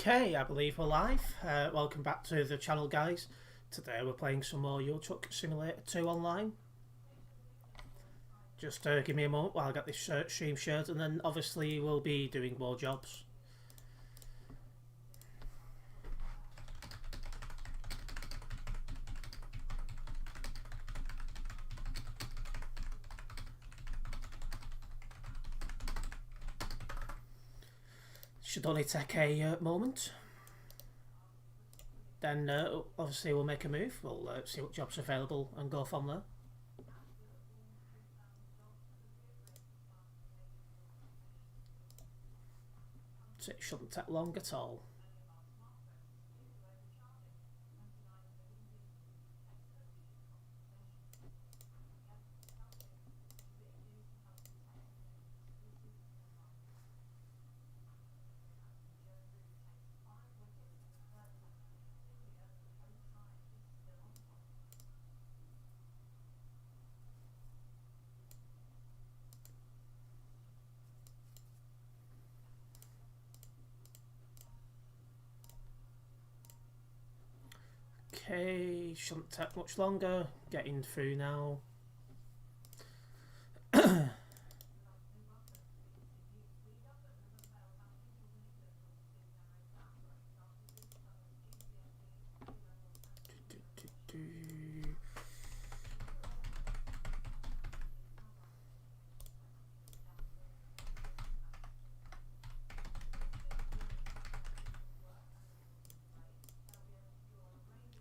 Okay, I believe we're live. Welcome back to the channel, guys. Today we're playing some more Euro Truck Simulator 2 online. Just give me a moment while I get this stream shared, and then obviously we'll be doing more jobs. Should only take a moment. Then obviously we'll make a move. We'll see what jobs are available and go from there. So it shouldn't take long at all. Okay, shouldn't take much longer. Getting through now.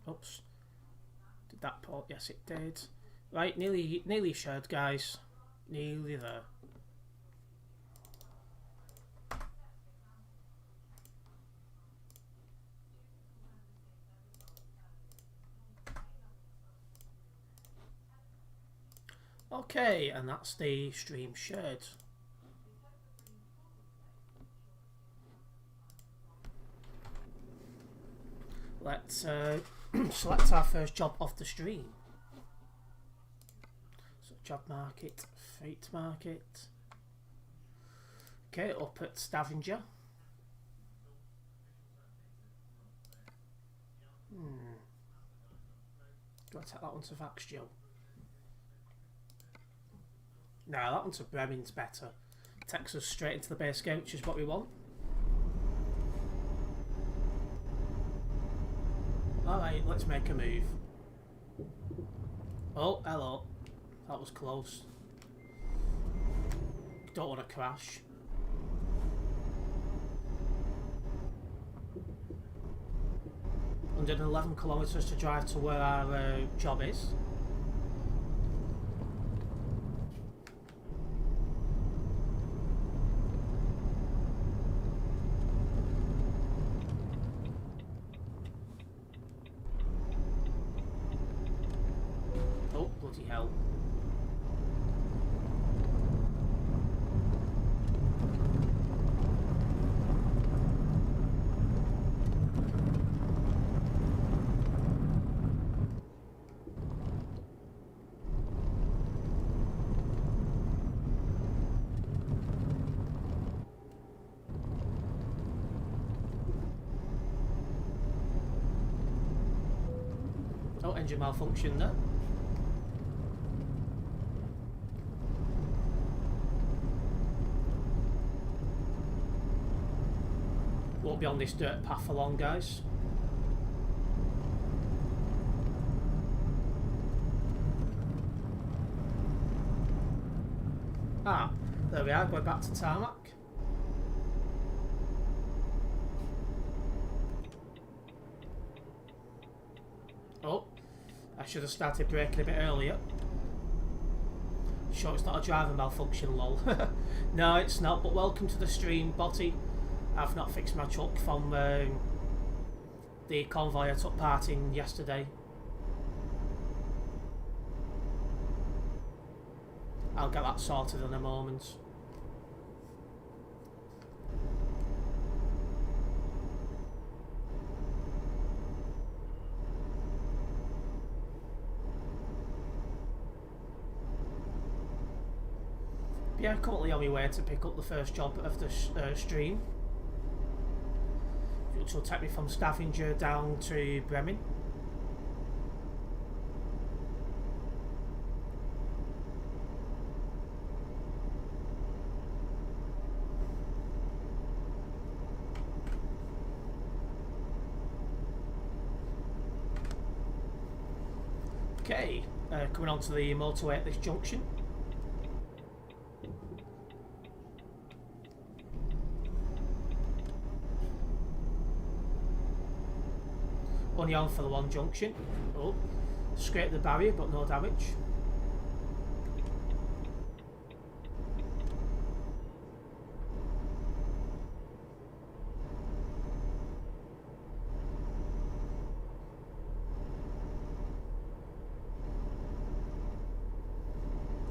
Oops. Did that port? Yes, it did. Right, nearly shared, guys. Nearly there. Okay, and that's the stream shared. Let's select our first job off the stream. So job market, freight market. Okay, up at Stavanger. Do I take that one to Vaxjo? No, that one to Bremen's better. Takes us straight into the base game, which is what we want. Alright, let's make a move. Oh, hello. That was close. Don't want to crash. Under 11 kilometres to drive to where our job is. Bloody hell. Oh, engine malfunction there. Won't be on this dirt path for long, guys. Ah, there we are, going back to tarmac. Oh, I should have started braking a bit earlier. Sure it's not a driver malfunction, lol. No, it's not, but welcome to the stream, Botty. I've not fixed my truck from the convoy I took part in yesterday. I'll get that sorted in a moment. Yeah, currently on my way to pick up the first job of the stream. which will take me from Scavenger down to Bremen. Okay, coming on to the motorway at this junction. Only on for the one junction. Oh, scraped the barrier, but no damage.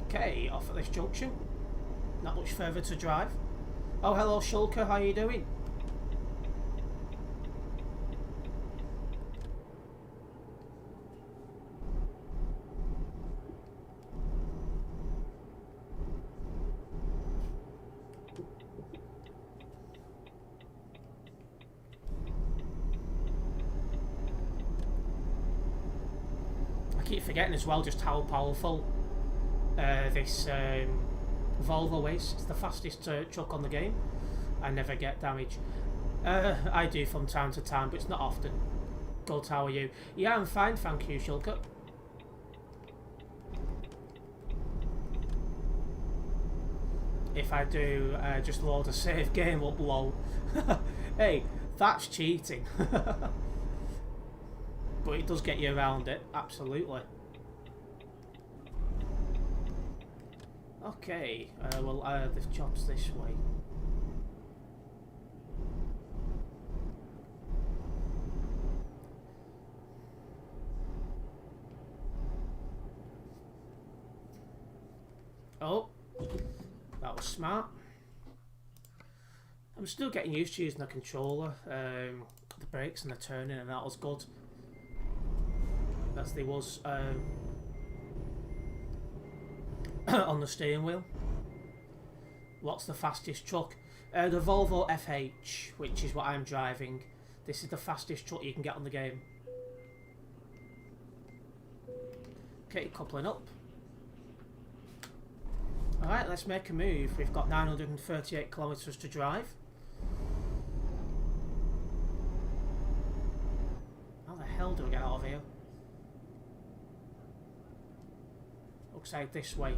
Okay, off at this junction. Not much further to drive. Oh, hello Shulker, how are you doing? I keep forgetting as well just how powerful this Volvo is. It's the fastest truck on the game. I never get damage. I do from time to time, but it's not often. Good, how are you? Yeah, I'm fine, thank you, Shulker. If I do just load a save game up low. Hey, that's cheating. But it does get you around it, absolutely. Okay, well, this job's this way. Oh, that was smart. I'm still getting used to using the controller, the brakes and the turning, and that was good. As there was on the steering wheel. What's the fastest truck? The Volvo FH, which is what I'm driving. This is the fastest truck you can get on the game. Okay, coupling up. Alright, let's make a move. We've got 938 kilometres to drive. How the hell do we get out of here? Looks like this way.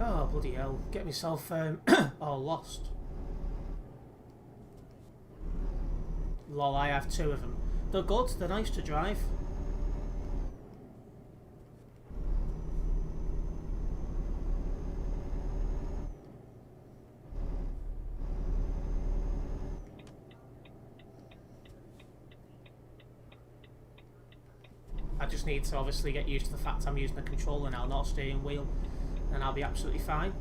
Oh, bloody hell. Get myself all lost. Lol, I have two of them. They're good, they're nice to drive. I just need to obviously get used to the fact I'm using a controller now, not a steering wheel, and I'll be absolutely fine.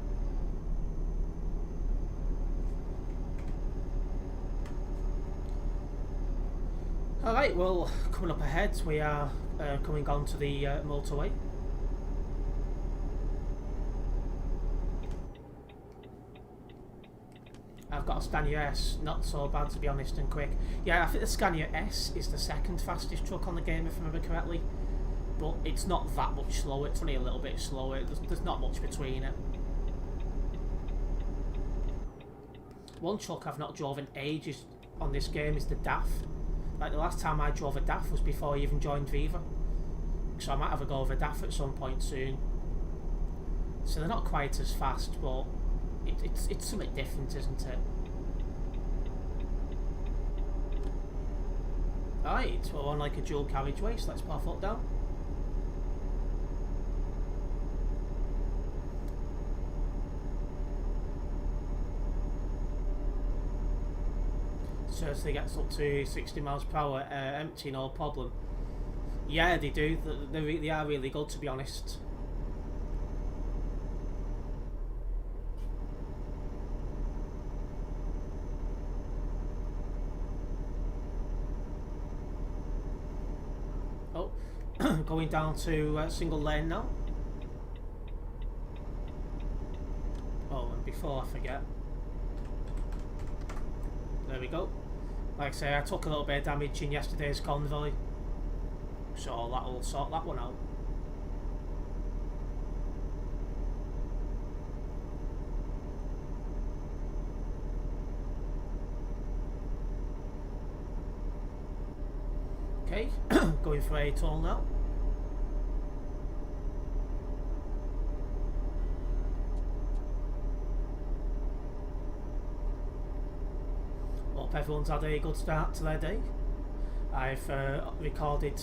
Alright, well, coming up ahead, we are coming on to the motorway. I've got a Scania S, not so bad to be honest, and quick. Yeah, I think the Scania S is the second fastest truck on the game if I remember correctly. But it's not that much slower, it's only a little bit slower, there's not much between it. One truck I've not drove in ages on this game is the DAF. Like the last time I drove a DAF was before I even joined Viva. So I might have a go of a DAF at some point soon. So they're not quite as fast, but it's something different, isn't it? Right, we're on like a dual carriageway, so let's put our foot down. Certainly gets up to 60 miles per hour, empty, no problem. Yeah, they do. They are really good, to be honest. Oh, going down to single lane now. Oh, and before I forget. There we go. Like I say, I took a little bit of damage in yesterday's convoy, so that'll sort that one out. Okay, going for a toll now. Hope everyone's had a good start to their day. I've recorded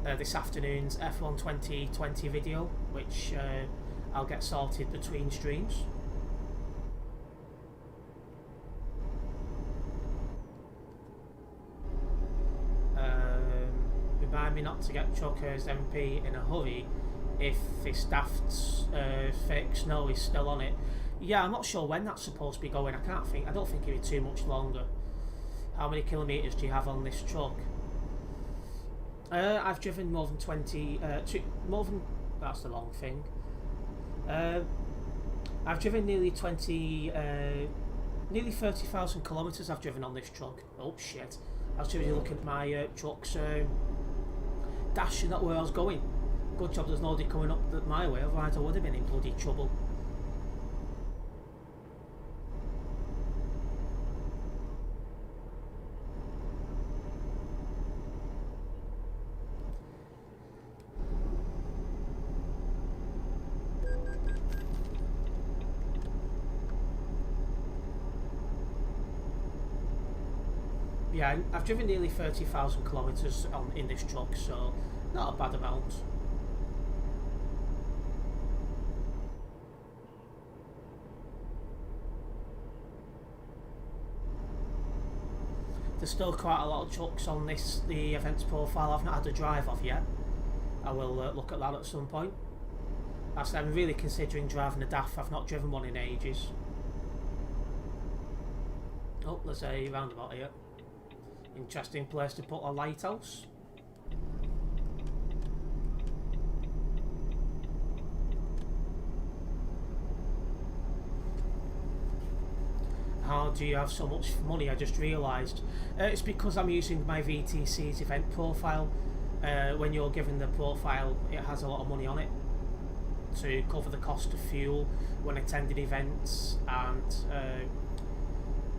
this afternoon's F1 2020 video, which I'll get sorted between streams. Remind me not to get Chucker's MP in a hurry if this daft fake snow is still on it. Yeah, I'm not sure when that's supposed to be going. I don't think it'll be too much longer. How many kilometres do you have on this truck? I've driven more than 20... that's the wrong thing. I've driven nearly 30,000 kilometres I've driven on this truck. Oh shit. I was trying to look at my truck's dash, not where I was going. Good job there's nobody coming up my way, otherwise I would have been in bloody trouble. Yeah, I've driven nearly 30,000 kilometres in this truck, so not a bad amount. There's still quite a lot of trucks on the events profile I've not had a drive of yet. I will look at that at some point. Actually, I'm really considering driving a DAF. I've not driven one in ages. Oh, there's a roundabout here. Interesting place to put a lighthouse. How do you have so much money? I just realised. It's because I'm using my VTC's event profile. When you're given the profile, it has a lot of money on it to cover the cost of fuel when attending events and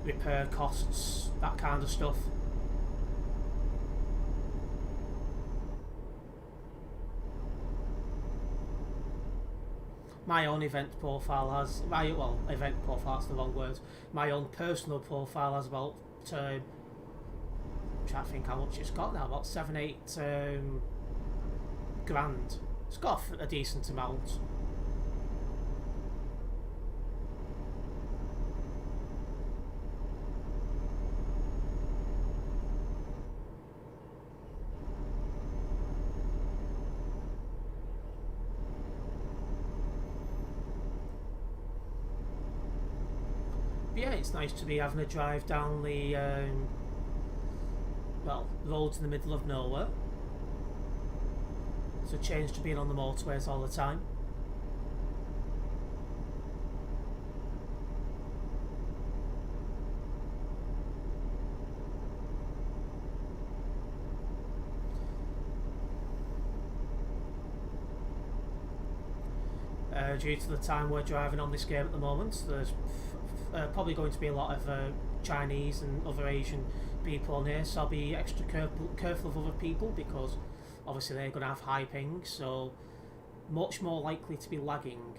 repair costs, that kind of stuff. My own event profile has event profile, that's the wrong word. My own personal profile has about I'm trying to think how much it's got now, about 7-8 grand. It's got a decent amount. Yeah, it's nice to be having a drive down the roads in the middle of nowhere. It's a change to being on the motorways all the time. Due to the time we're driving on this game at the moment, there's probably going to be a lot of Chinese and other Asian people on here, so I'll be extra careful of other people because obviously they're going to have high pings, so much more likely to be lagging.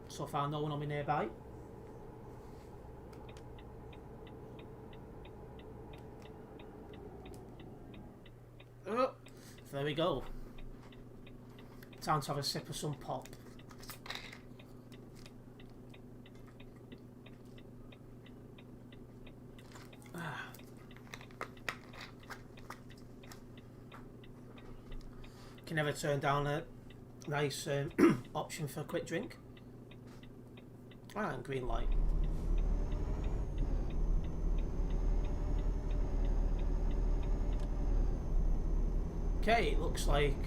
So far no one on me nearby. There we go. Time to have a sip of some pop. Can never turn down a nice option for a quick drink. And green light. Okay, it looks like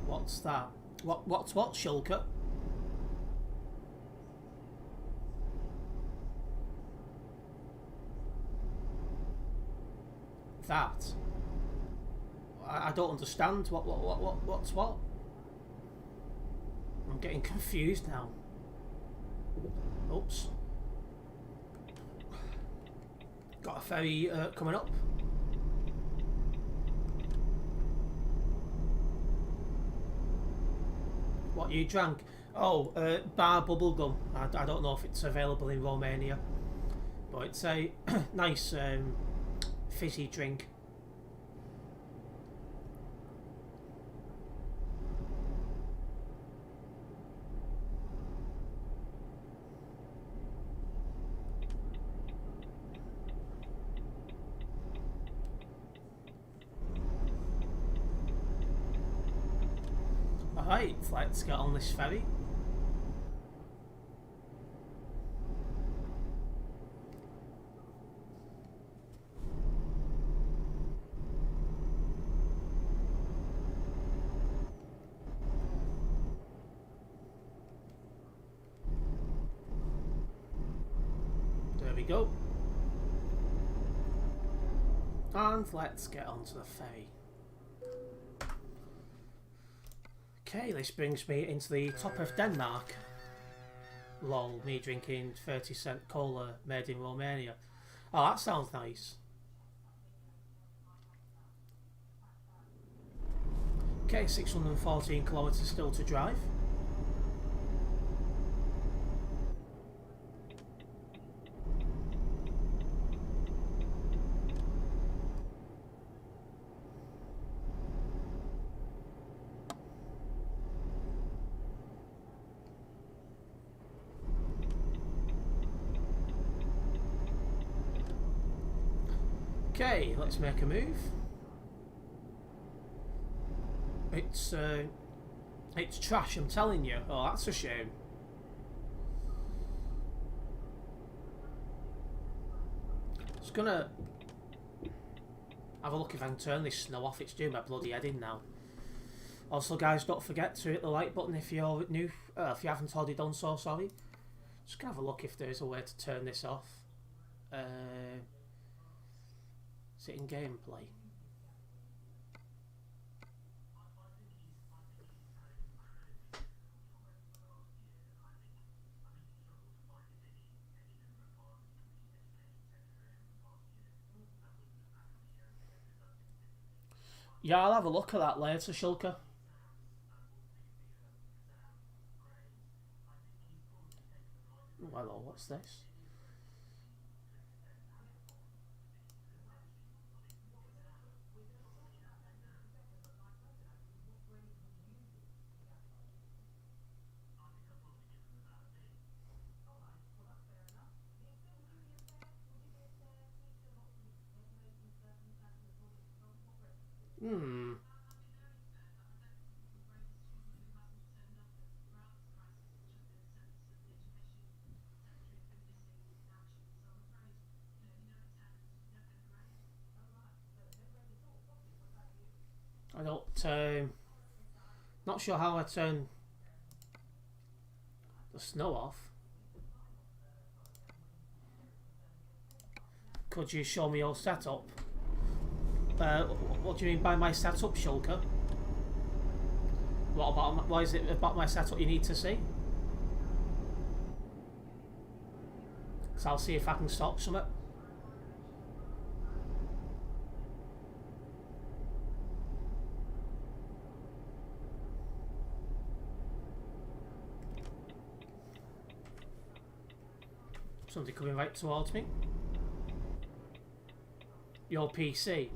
what's that? What's Shulker? that. I don't understand. What's what? I'm getting confused now. Oops. Got a ferry coming up. What you drank? Oh, bar bubblegum. I don't know if it's available in Romania, but it's a nice fizzy drink. Alright, let's get on this ferry. There we go. And let's get onto the ferry. Okay, this brings me into the top of Denmark. Lol, me drinking 30-cent cola made in Romania. Oh, that sounds nice. Okay, 614 kilometres still to drive. Okay, let's make a move. It's trash, I'm telling you. Oh, that's a shame. Just gonna have a look if I can turn this snow off. It's doing my bloody head in now. Also, guys, don't forget to hit the like button if you're new. If you haven't already done so, sorry. Just gonna have a look if there's a way to turn this off. Is it in gameplay? Yeah, I'll have a look at that later, Shulker. Hello, what's this? I don't, not sure how I turn the snow off. Could you show me your setup? What do you mean by my setup, Shulker? What is it about my setup you need to see? So I'll see if I can stop something. Somebody coming right towards me. Your PC.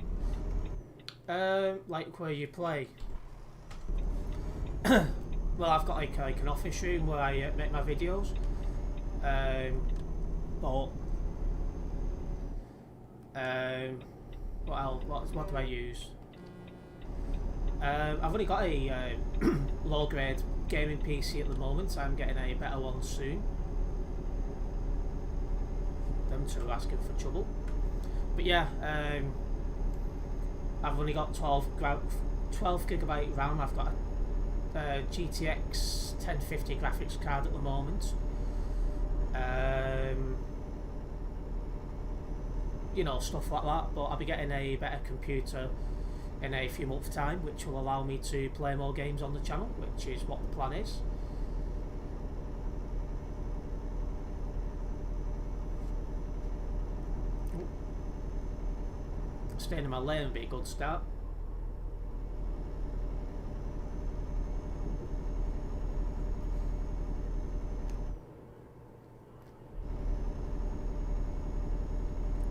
Like where you play. Well, I've got like an office room where I make my videos. But what do I use? I've only got a low grade gaming PC at the moment. I'm getting a better one soon. Them two are asking for trouble. But yeah, I've only got 12 gigabyte RAM. I've got a GTX 1050 graphics card at the moment. you know, stuff like that. But I'll be getting a better computer in a few months' time, which will allow me to play more games on the channel, which is what the plan is. Staying in my lane would be a good start.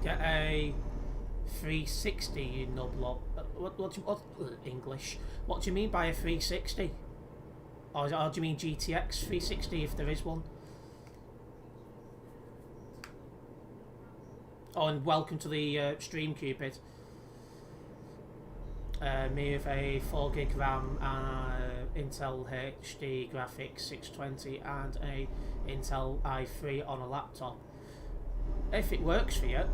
Get a 360, you nublot. What English? What do you mean by a 360? Or do you mean GTX 360 if there is one? Oh, and welcome to the stream, Cupid. Me with a 4GB RAM, Intel HD graphics 620 and a Intel i3 on a laptop. If it works for you.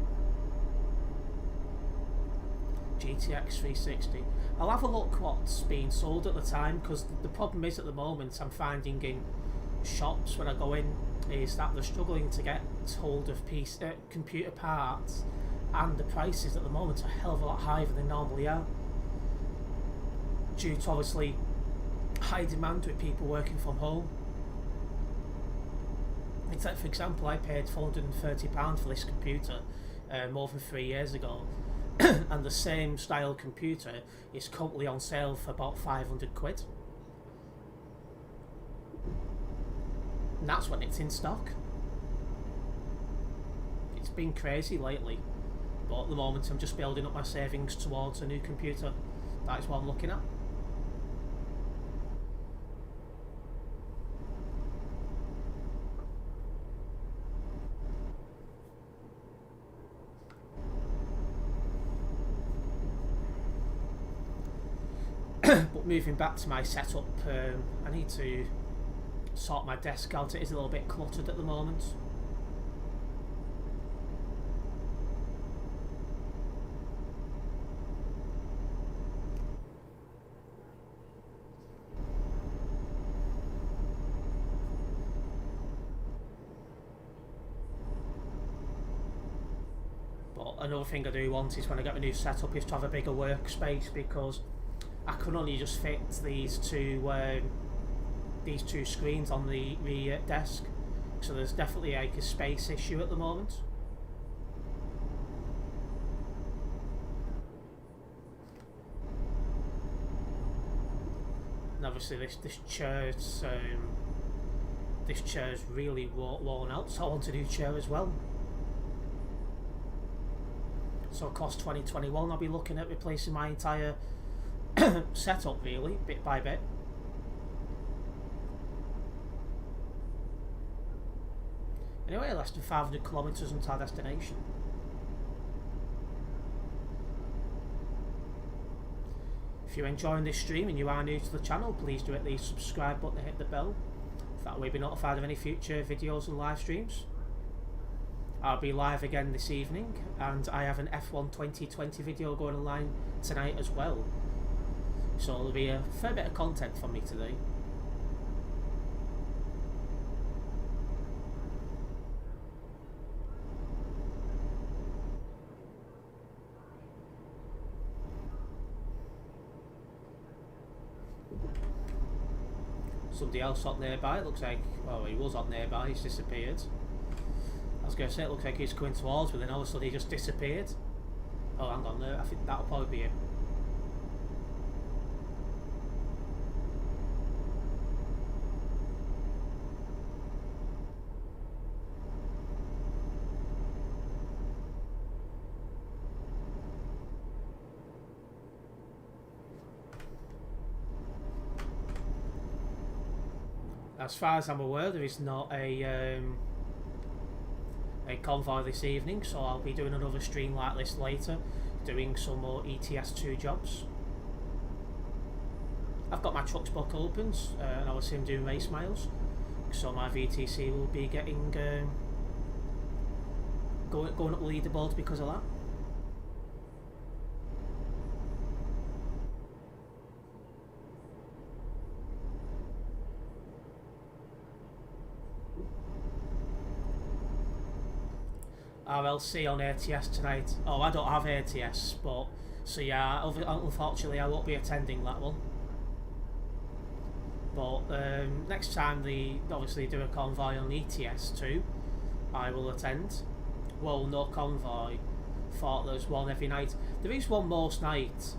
GTX 360. I'll have a look what's being sold at the time, because the problem is at the moment I'm finding in shops when I go in is that they're struggling to get hold of computer parts, and the prices at the moment are a hell of a lot higher than they normally are, due to obviously high demand with people working from home. It's like, for example, I paid £430 for this computer more than 3 years ago, and the same style computer is currently on sale for about 500 quid. And that's when it's in stock. It's been crazy lately, but at the moment I'm just building up my savings towards a new computer. That is what I'm looking at. But moving back to my setup, I need to sort my desk out. It is a little bit cluttered at the moment. But another thing I do want is when I get my new setup is to have a bigger workspace, because I can only just fit these two screens on the desk, so there's definitely like a space issue at the moment. And obviously this chair's really worn out, so I want a new chair as well. So across 2021 I'll be looking at replacing my entire setup, really, bit by bit. Anyway, less than 500 kilometres until our destination. If you're enjoying this stream and you are new to the channel, please do hit the subscribe button and hit the bell. That way you'll be notified of any future videos and live streams. I'll be live again this evening, and I have an F1 2020 video going online tonight as well. So there'll be a fair bit of content from me today. Somebody else up nearby, it looks like, well, he was up nearby, he's disappeared. I was going to say, it looks like he's coming towards me, then all of a sudden he just disappeared. Oh, hang on there, I think that'll probably be him. As far as I'm aware, there is not a convoy this evening, so I'll be doing another stream like this later, doing some more ETS2 jobs. I've got my trucks book opens, and I was him doing race miles, so my VTC will be getting going up leaderboards because of that. RLC on ATS tonight. Oh, I don't have ATS, but so yeah, unfortunately I won't be attending that one. But next time they obviously do a convoy on ETS too, I will attend. Well, no convoy. Thought there's one every night. There is one most nights.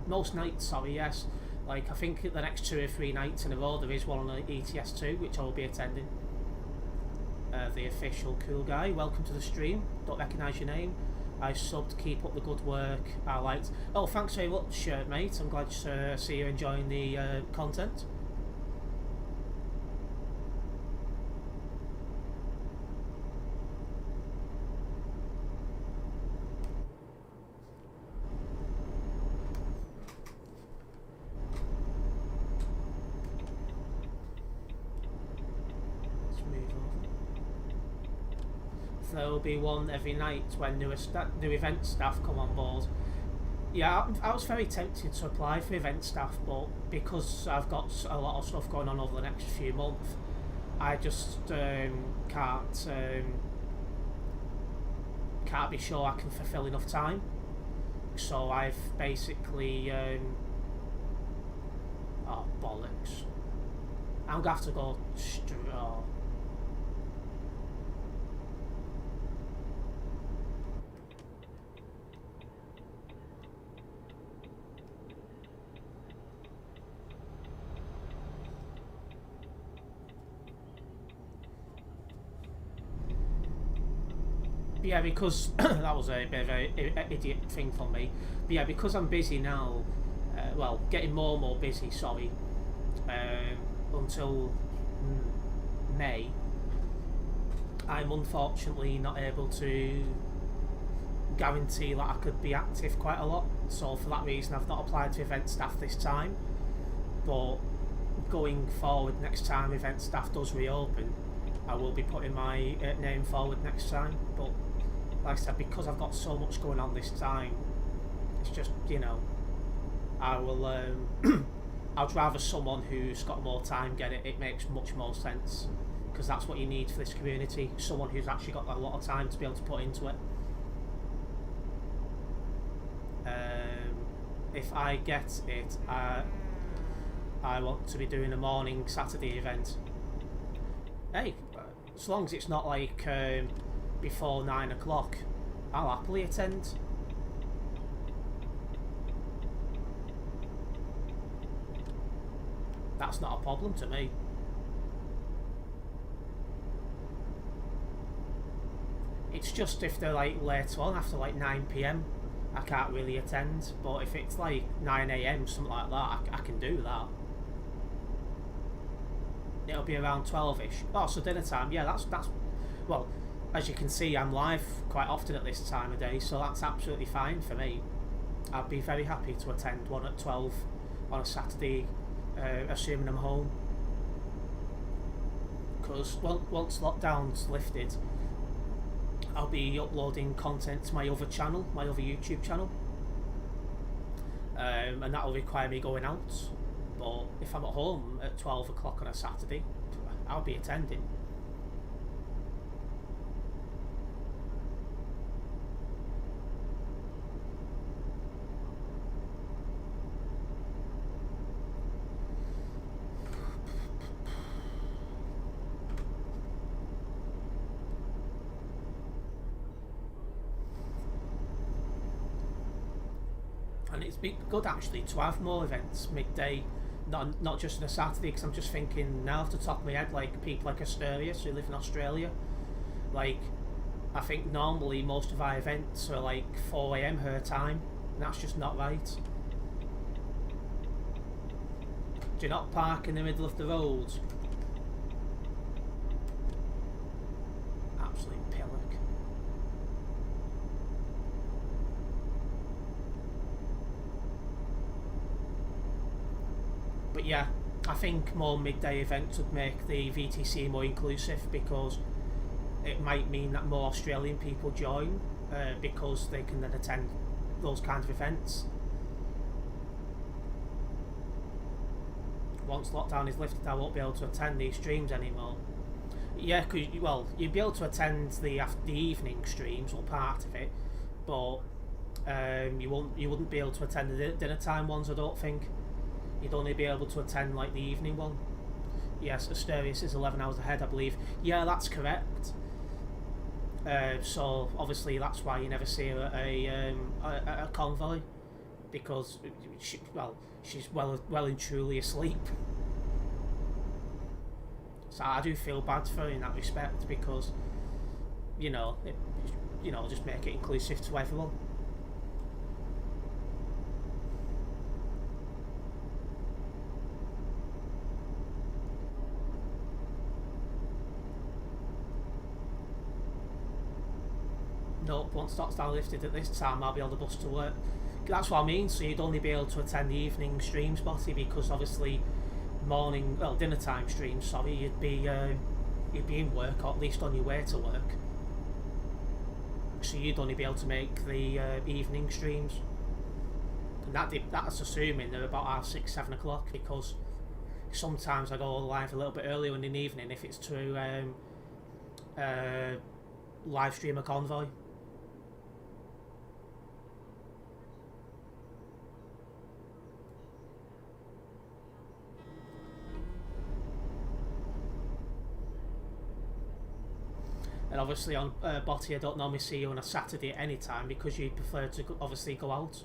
Most nights, sorry, yes. Like I think the next 2 or 3 nights in a row there is one on ETS too, which I will be attending. The official cool guy, welcome to the stream. Don't recognise your name. I subbed. Keep up the good work. I liked. Oh, thanks very much, mate. I'm glad to see you enjoying the content. There will be one every night when new event staff come on board. Yeah, I was very tempted to apply for event staff, but because I've got a lot of stuff going on over the next few months, I just can't be sure I can fulfill enough time. So I've basically oh bollocks! I'm gonna have to go. Yeah, because that was a bit of an idiot thing for me. But yeah, because I'm busy now, well, getting more and more busy, sorry, until May, I'm unfortunately not able to guarantee that I could be active quite a lot. So for that reason, I've not applied to event staff this time. But going forward, next time event staff does reopen, I will be putting my name forward next time. But like I said, because I've got so much going on this time, it's just, you know, I will I'd rather someone who's got more time get it. It makes much more sense, because that's what you need for this community, someone who's actually got a lot of time to be able to put into it. If I get it, I want to be doing a morning Saturday event. Hey, as long as it's not like before 9 o'clock, I'll happily attend. That's not a problem to me. It's just if they're like later on, after like 9 PM, I can't really attend. But if it's like 9 AM, something like that, I can do that. It'll be around 12ish. Oh, so dinner time. Yeah, that's well, as you can see, I'm live quite often at this time of day, so that's absolutely fine for me. I'd be very happy to attend one at 12 on a Saturday, assuming I'm home. Because once lockdown's lifted, I'll be uploading content to my other channel, my other YouTube channel, and that'll require me going out. But if I'm at home at 12 o'clock on a Saturday, I'll be attending. And it's been good actually to have more events midday, not just on a Saturday, because I'm just thinking now off the top of my head, like people like Asterius who live in Australia, like I think normally most of our events are like 4 AM her time, and that's just not right. Do not park in the middle of the road. Absolute pillock. But yeah, I think more midday events would make the VTC more inclusive, because it might mean that more Australian people join, because they can then attend those kinds of events. Once lockdown is lifted, I won't be able to attend these streams anymore. Yeah, cause well, you'd be able to attend the evening streams or part of it, but you wouldn't be able to attend the dinner time ones. I don't think you'd only be able to attend like the evening one. Yes, Asterius is 11 hours ahead, I believe. Yeah, that's correct. So obviously that's why you never see her at a convoy, because she's well and truly asleep. So I do feel bad for her in that respect, because just make it inclusive to everyone. Nope, once that's down lifted at this time, I'll be on the bus to work. That's what I mean. So you'd only be able to attend the evening streams, Botty, because obviously dinner time streams. Sorry, you'd be in work, or at least on your way to work. So you'd only be able to make the evening streams, and that's assuming they're about 6-7 o'clock, because sometimes I go live a little bit earlier in the evening if it's to live stream a convoy. And obviously on Botty, I don't normally see you on a Saturday at any time, because you prefer to obviously go out.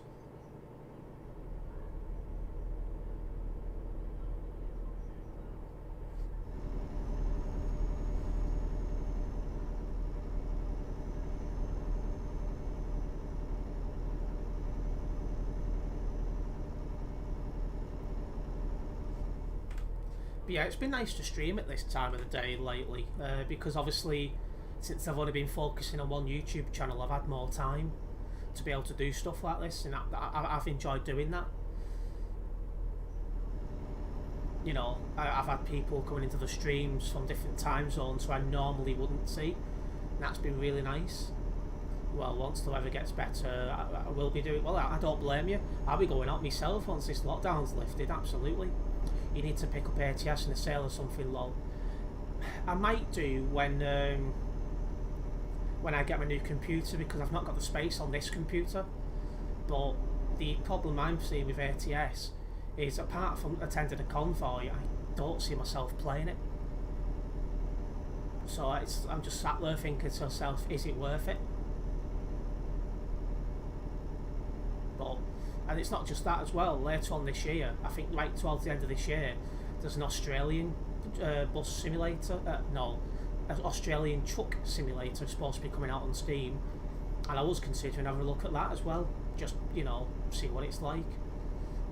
But yeah, it's been nice to stream at this time of the day lately, because obviously since I've only been focusing on one YouTube channel, I've had more time to be able to do stuff like this, and I've enjoyed doing that. I've had people coming into the streams from different time zones who I normally wouldn't see, and that's been really nice. Well, once the weather gets better, I will be doing. Well, I don't blame you. I'll be going out myself once this lockdown's lifted. Absolutely. You need to pick up ATS in a sale or something low. I might do when I get my new computer, because I've not got the space on this computer. But the problem I'm seeing with ATS is, apart from attending a convoy, I don't see myself playing it. So I'm just sat there thinking to myself, is it worth it? And it's not just that as well. Later on this year, I think right towards the end of this year, there's an Australian bus simulator. An Australian truck simulator supposed to be coming out on Steam, and I was considering having a look at that as well. Just see what it's like.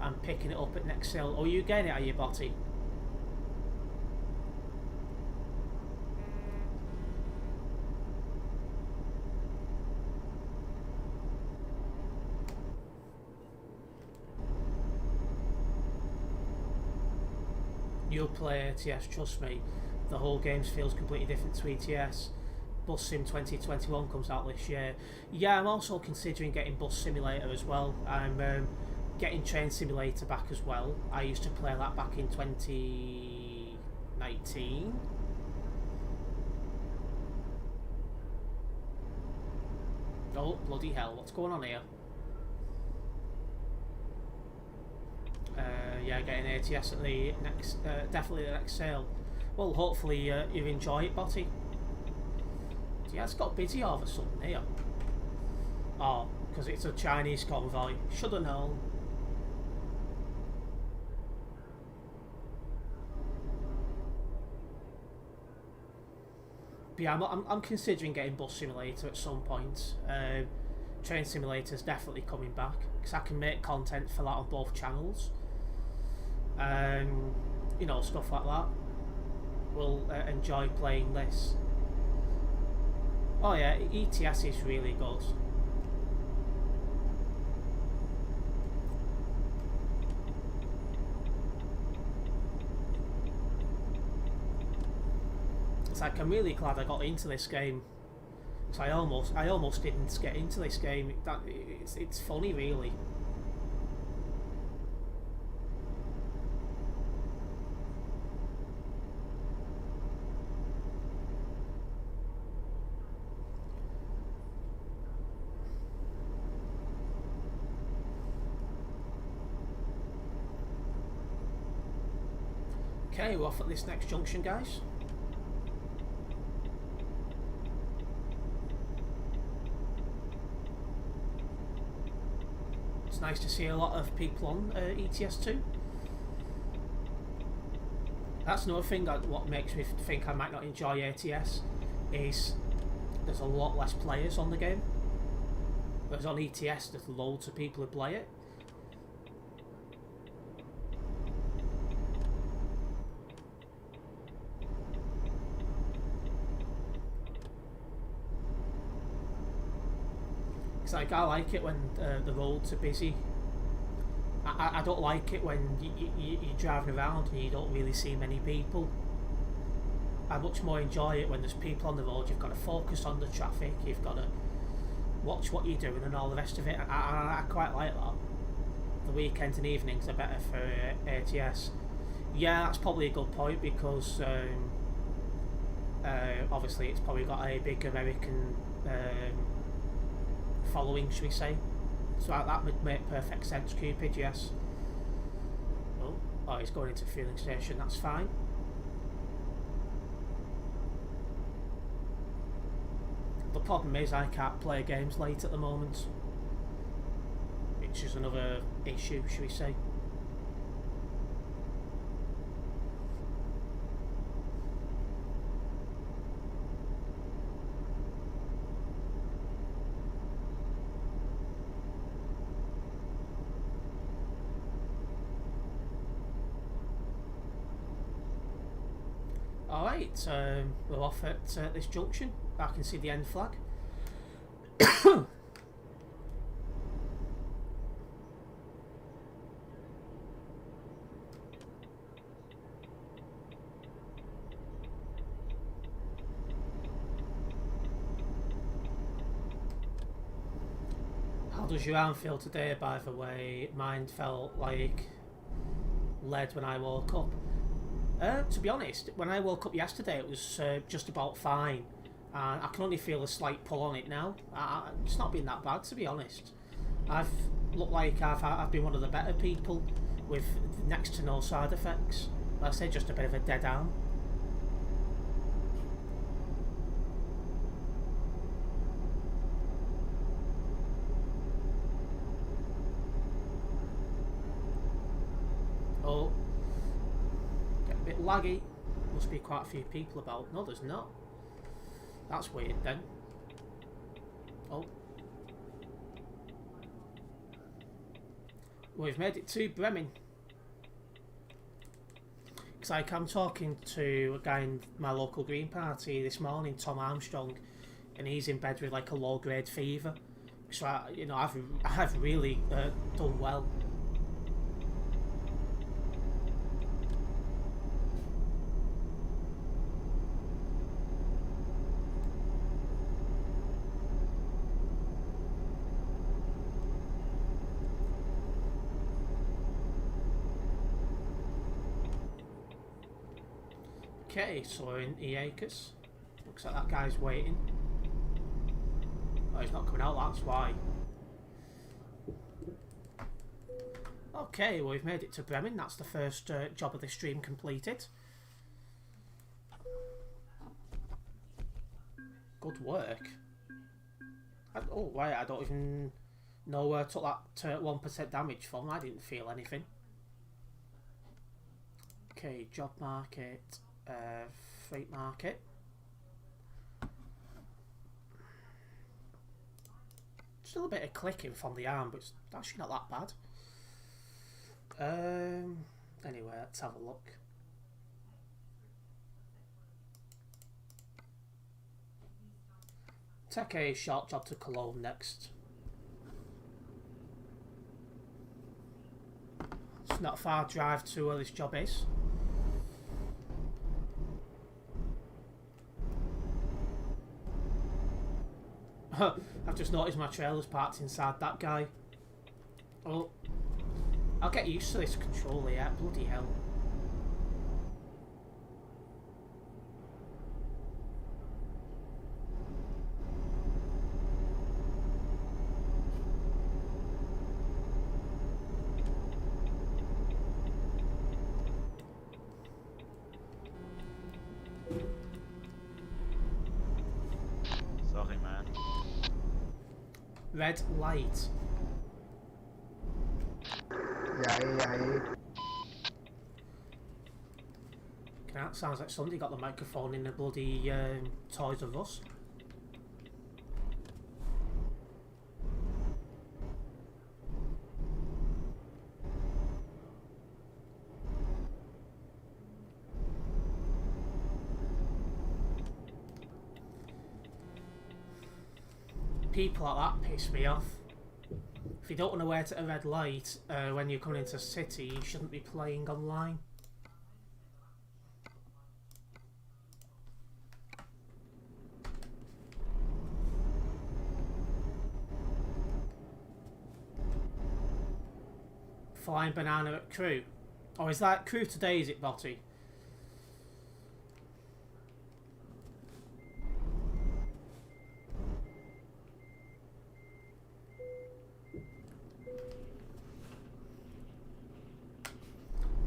I'm picking it up at next sale. Oh, you getting it, are you, Botty? You'll play ATS, trust me. The whole game feels completely different to ETS. Bus Sim 2021 comes out this year. Yeah, I'm also considering getting Bus Simulator as well. I'm getting Train Simulator back as well. I used to play that back in 2019. Oh, bloody hell, what's going on here? Yeah, getting ATS at the next, definitely the next sale. Well, hopefully you enjoy it, Botty. Yeah, it's got busy all of a sudden here. Oh, because it's a Chinese convoy. Should have known. But yeah, I'm considering getting Bus Simulator at some point. Train Simulator's definitely coming back, because I can make content for that on both channels. Stuff like that. Will enjoy playing this. Oh yeah, ETS is really good. It's like, I'm really glad I got into this game. So I almost didn't get into this game. It's funny, really. Okay, we're off at this next junction, guys. It's nice to see a lot of people on ETS2. That's another thing that what makes me think I might not enjoy ATS is there's a lot less players on the game. Whereas on ETS there's loads of people who play it. It's like I like it when the roads are busy. I don't like it when you're driving around and you don't really see many people. I much more enjoy it when there's people on the road. You've got to focus on the traffic, you've got to watch what you're doing and all the rest of it. I quite like that. The weekends and evenings are better for ATS. Yeah, that's probably a good point because obviously it's probably got a big American following, should we say. So that would make perfect sense, Cupid, yes. Oh, he's going into the fueling station, that's fine. The problem is I can't play games late at the moment, which is another issue, should we say. Alright, we're off at this junction. I can see the end flag. How does your arm feel today, by the way? Mine felt like lead when I woke up. To be honest, when I woke up yesterday it was just about fine. I can only feel a slight pull on it now. It's not been that bad, to be honest. I've looked like I've been one of the better people with next to no side effects. Like I say, just a bit of a dead arm. Oh. A bit laggy. Must be quite a few people about. No, there's not. That's weird then. Oh. We've made it to Bremen. It's like I'm talking to a guy in my local Green Party this morning, Tom Armstrong, and he's in bed with like a low-grade fever. So I've really done well. Okay, so we're in Iacus. Looks like that guy's waiting. Oh, he's not coming out, that's why. Okay, well, we've made it to Bremen. That's the first job of the stream completed. Good work. Oh, wait, I don't even know where I took that 1% damage from. I didn't feel anything. Okay, job market. Freight market. Still a bit of clicking from the arm, but it's actually not that bad. Anyway, let's have a look. Take a short job to Cologne next. It's not a far drive to where this job is. I've just noticed my trailer's parked inside that guy. Oh, I'll get used to this controller, yeah, bloody hell. Red light. Yeah. That sounds like somebody got the microphone in the bloody Toys R Us. People like that piss me off. If you don't want to wait at a red light when you're coming into a city, you shouldn't be playing online. Flying banana at crew. Or is that crew today, is it, Botty?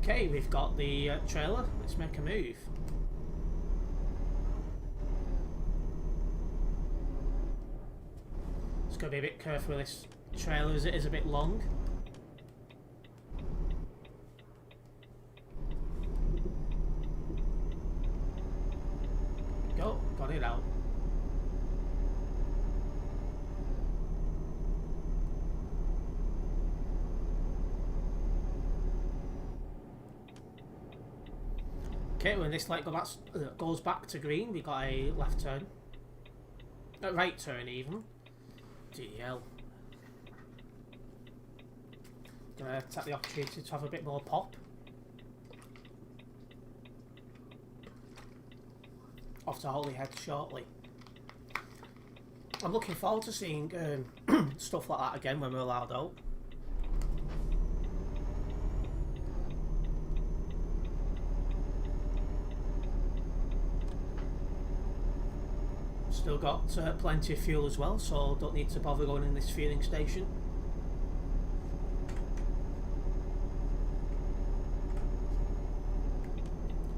Okay, we've got the trailer. Let's make a move. Just got to be a bit careful with this trailer as it is a bit long. Go, got it out. Okay, when this light goes back to green, we got a left turn. A right turn even. DL. Gonna take the opportunity to have a bit more pop. Off to Holyhead shortly. I'm looking forward to seeing stuff like that again when we're allowed out. Still got plenty of fuel as well, so don't need to bother going in this fueling station.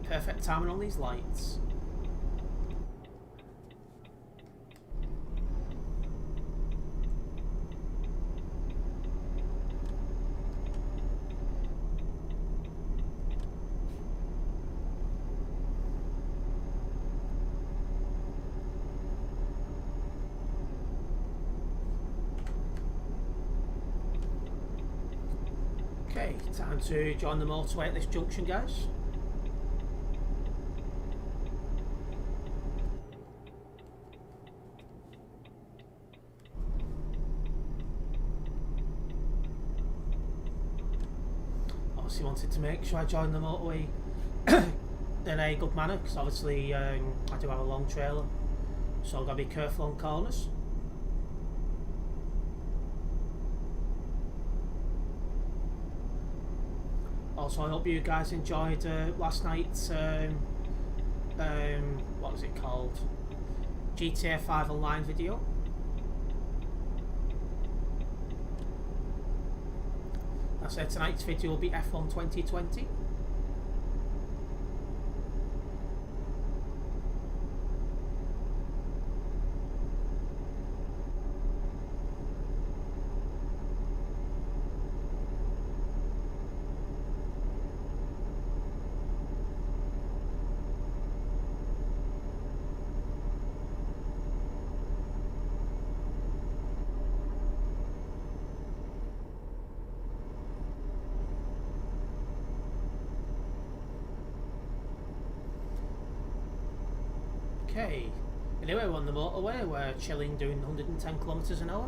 Perfect timing on these lights. Okay, time to join the motorway at this junction, guys. Obviously wanted to make sure I join the motorway in a good manner, because obviously I do have a long trailer, so I've got to be careful on corners. Also, I hope you guys enjoyed last night's what was it called? GTA 5 online video. I said tonight's video will be F1 2020. Okay, anyway, we're on the motorway, we're chilling doing 110 kilometres an hour.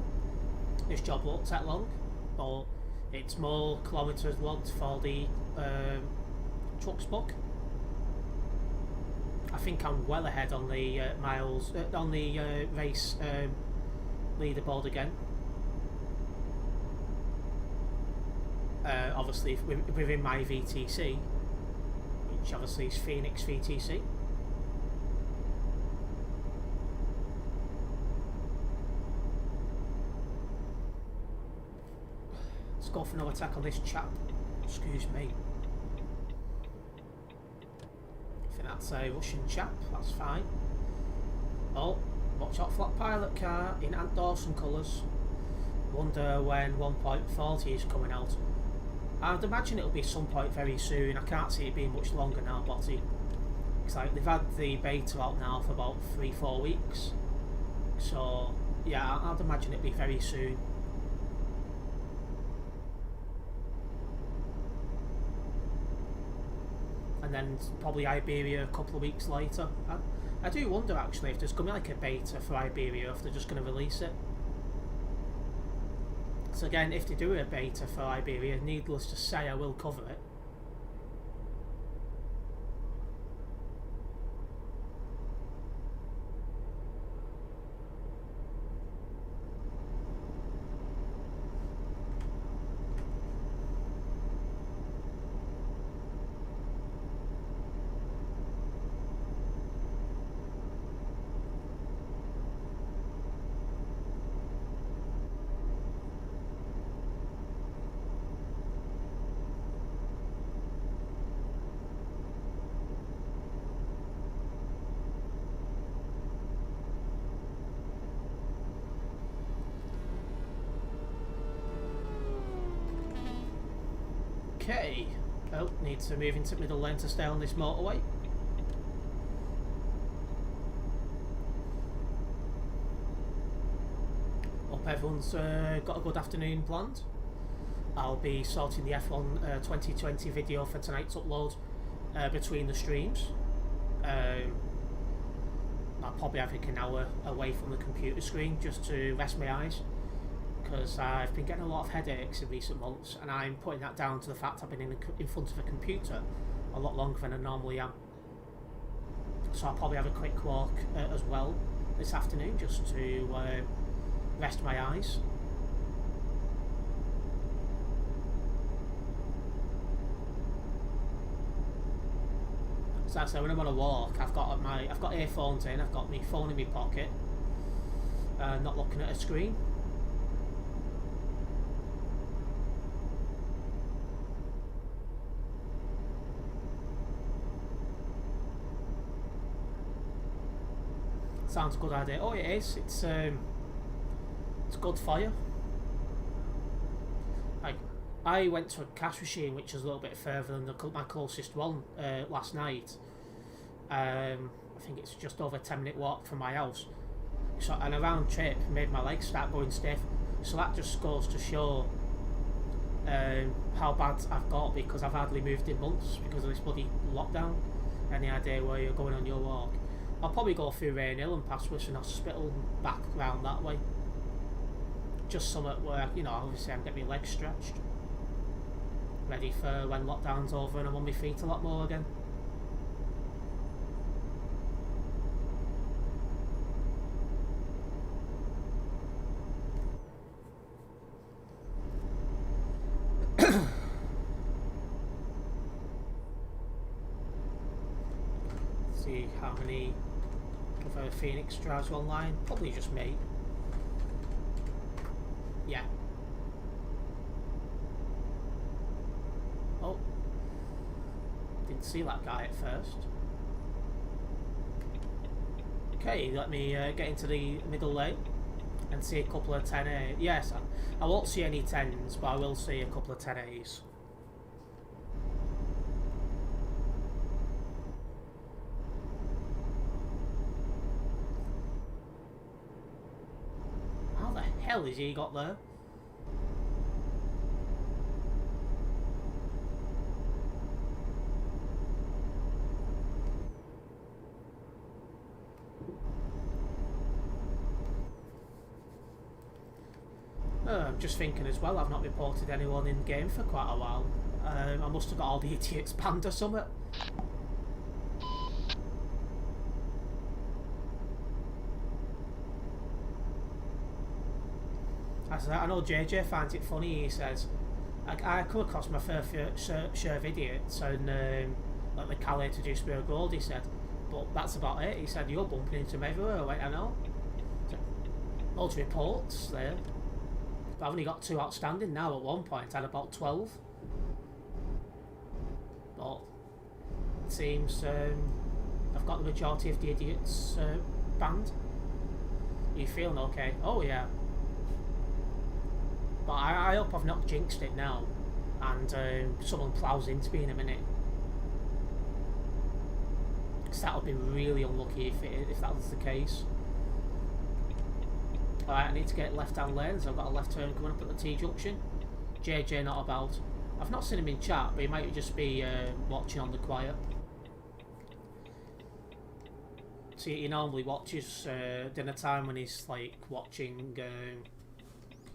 This job won't take long, but it's more kilometres logged for the trucks book. I think I'm well ahead on the miles, on the race leaderboard again. Obviously within my VTC, which obviously is Phoenix VTC. Let's go for another attack on this chap. Excuse me. I think that's a Russian chap, that's fine. Oh, watch out for that pilot car in Ant Dawson colours. wonder when 1.40 is coming out. I'd imagine it'll be some point very soon. I can't see it being much longer now, but it's like they've had the beta out now for about 3-4 weeks. So yeah, I'd imagine it'll be very soon. And then probably Iberia a couple of weeks later. I do wonder actually if there's going to be like a beta for Iberia, if they're just going to release it. So again, if they do a beta for Iberia, needless to say, I will cover it. Okay. Oh, need to move into middle lane to stay on this motorway. Hope everyone's got a good afternoon planned. I'll be sorting the F1 2020 video for tonight's upload between the streams. I'll probably have like an hour away from the computer screen just to rest my eyes, because I've been getting a lot of headaches in recent months, and I'm putting that down to the fact I've been in front of a computer a lot longer than I normally am. So I'll probably have a quick walk as well this afternoon just to rest my eyes. So when I'm on a walk, I've got earphones in, I've got my phone in my pocket, not looking at a screen. Sounds a good idea. Oh, it is. It's good for you. I went to a cash machine which is a little bit further than my closest one last night. I think it's just over a 10-minute walk from my house. So, and a round trip made my legs start going stiff. So that just goes to show how bad I've got, because I've hardly moved in months because of this bloody lockdown. Any idea where you're going on your walk? I'll probably go through Rain Hill and past Wiston Hospital and back round that way. Just somewhere where, you know, obviously I'm getting my legs stretched. Ready for when lockdown's over and I'm on my feet a lot more again. See how many other Phoenix drives online. Probably just me. Yeah. Oh. Didn't see that guy at first. Okay, let me get into the middle lane and see a couple of 10A. Yes, I won't see any 10s, but I will see a couple of 10As. How the hell has he got there? I'm just thinking as well, I've not reported anyone in game for quite a while. I must have got all the idiots banned or something. I know JJ finds it funny. He says, I come across my fair share of idiots, and like the Calais to Dewsbury Road, he said, but that's about it. He said, you're bumping into them everywhere. I went, I know. So, loads of reports there. But I've only got 2 outstanding now. At one point I had about 12. But it seems I've got the majority of the idiots banned. Are you feeling okay? Oh yeah. hope I've not jinxed it now, and someone plows into me in a minute. Because that would be really unlucky if that was the case. Alright, I need to get left-hand lanes. I've got a left turn coming up at the T-junction. JJ not about. I've not seen him in chat, but he might just be watching on the quiet. See, he normally watches dinner time when he's like watching,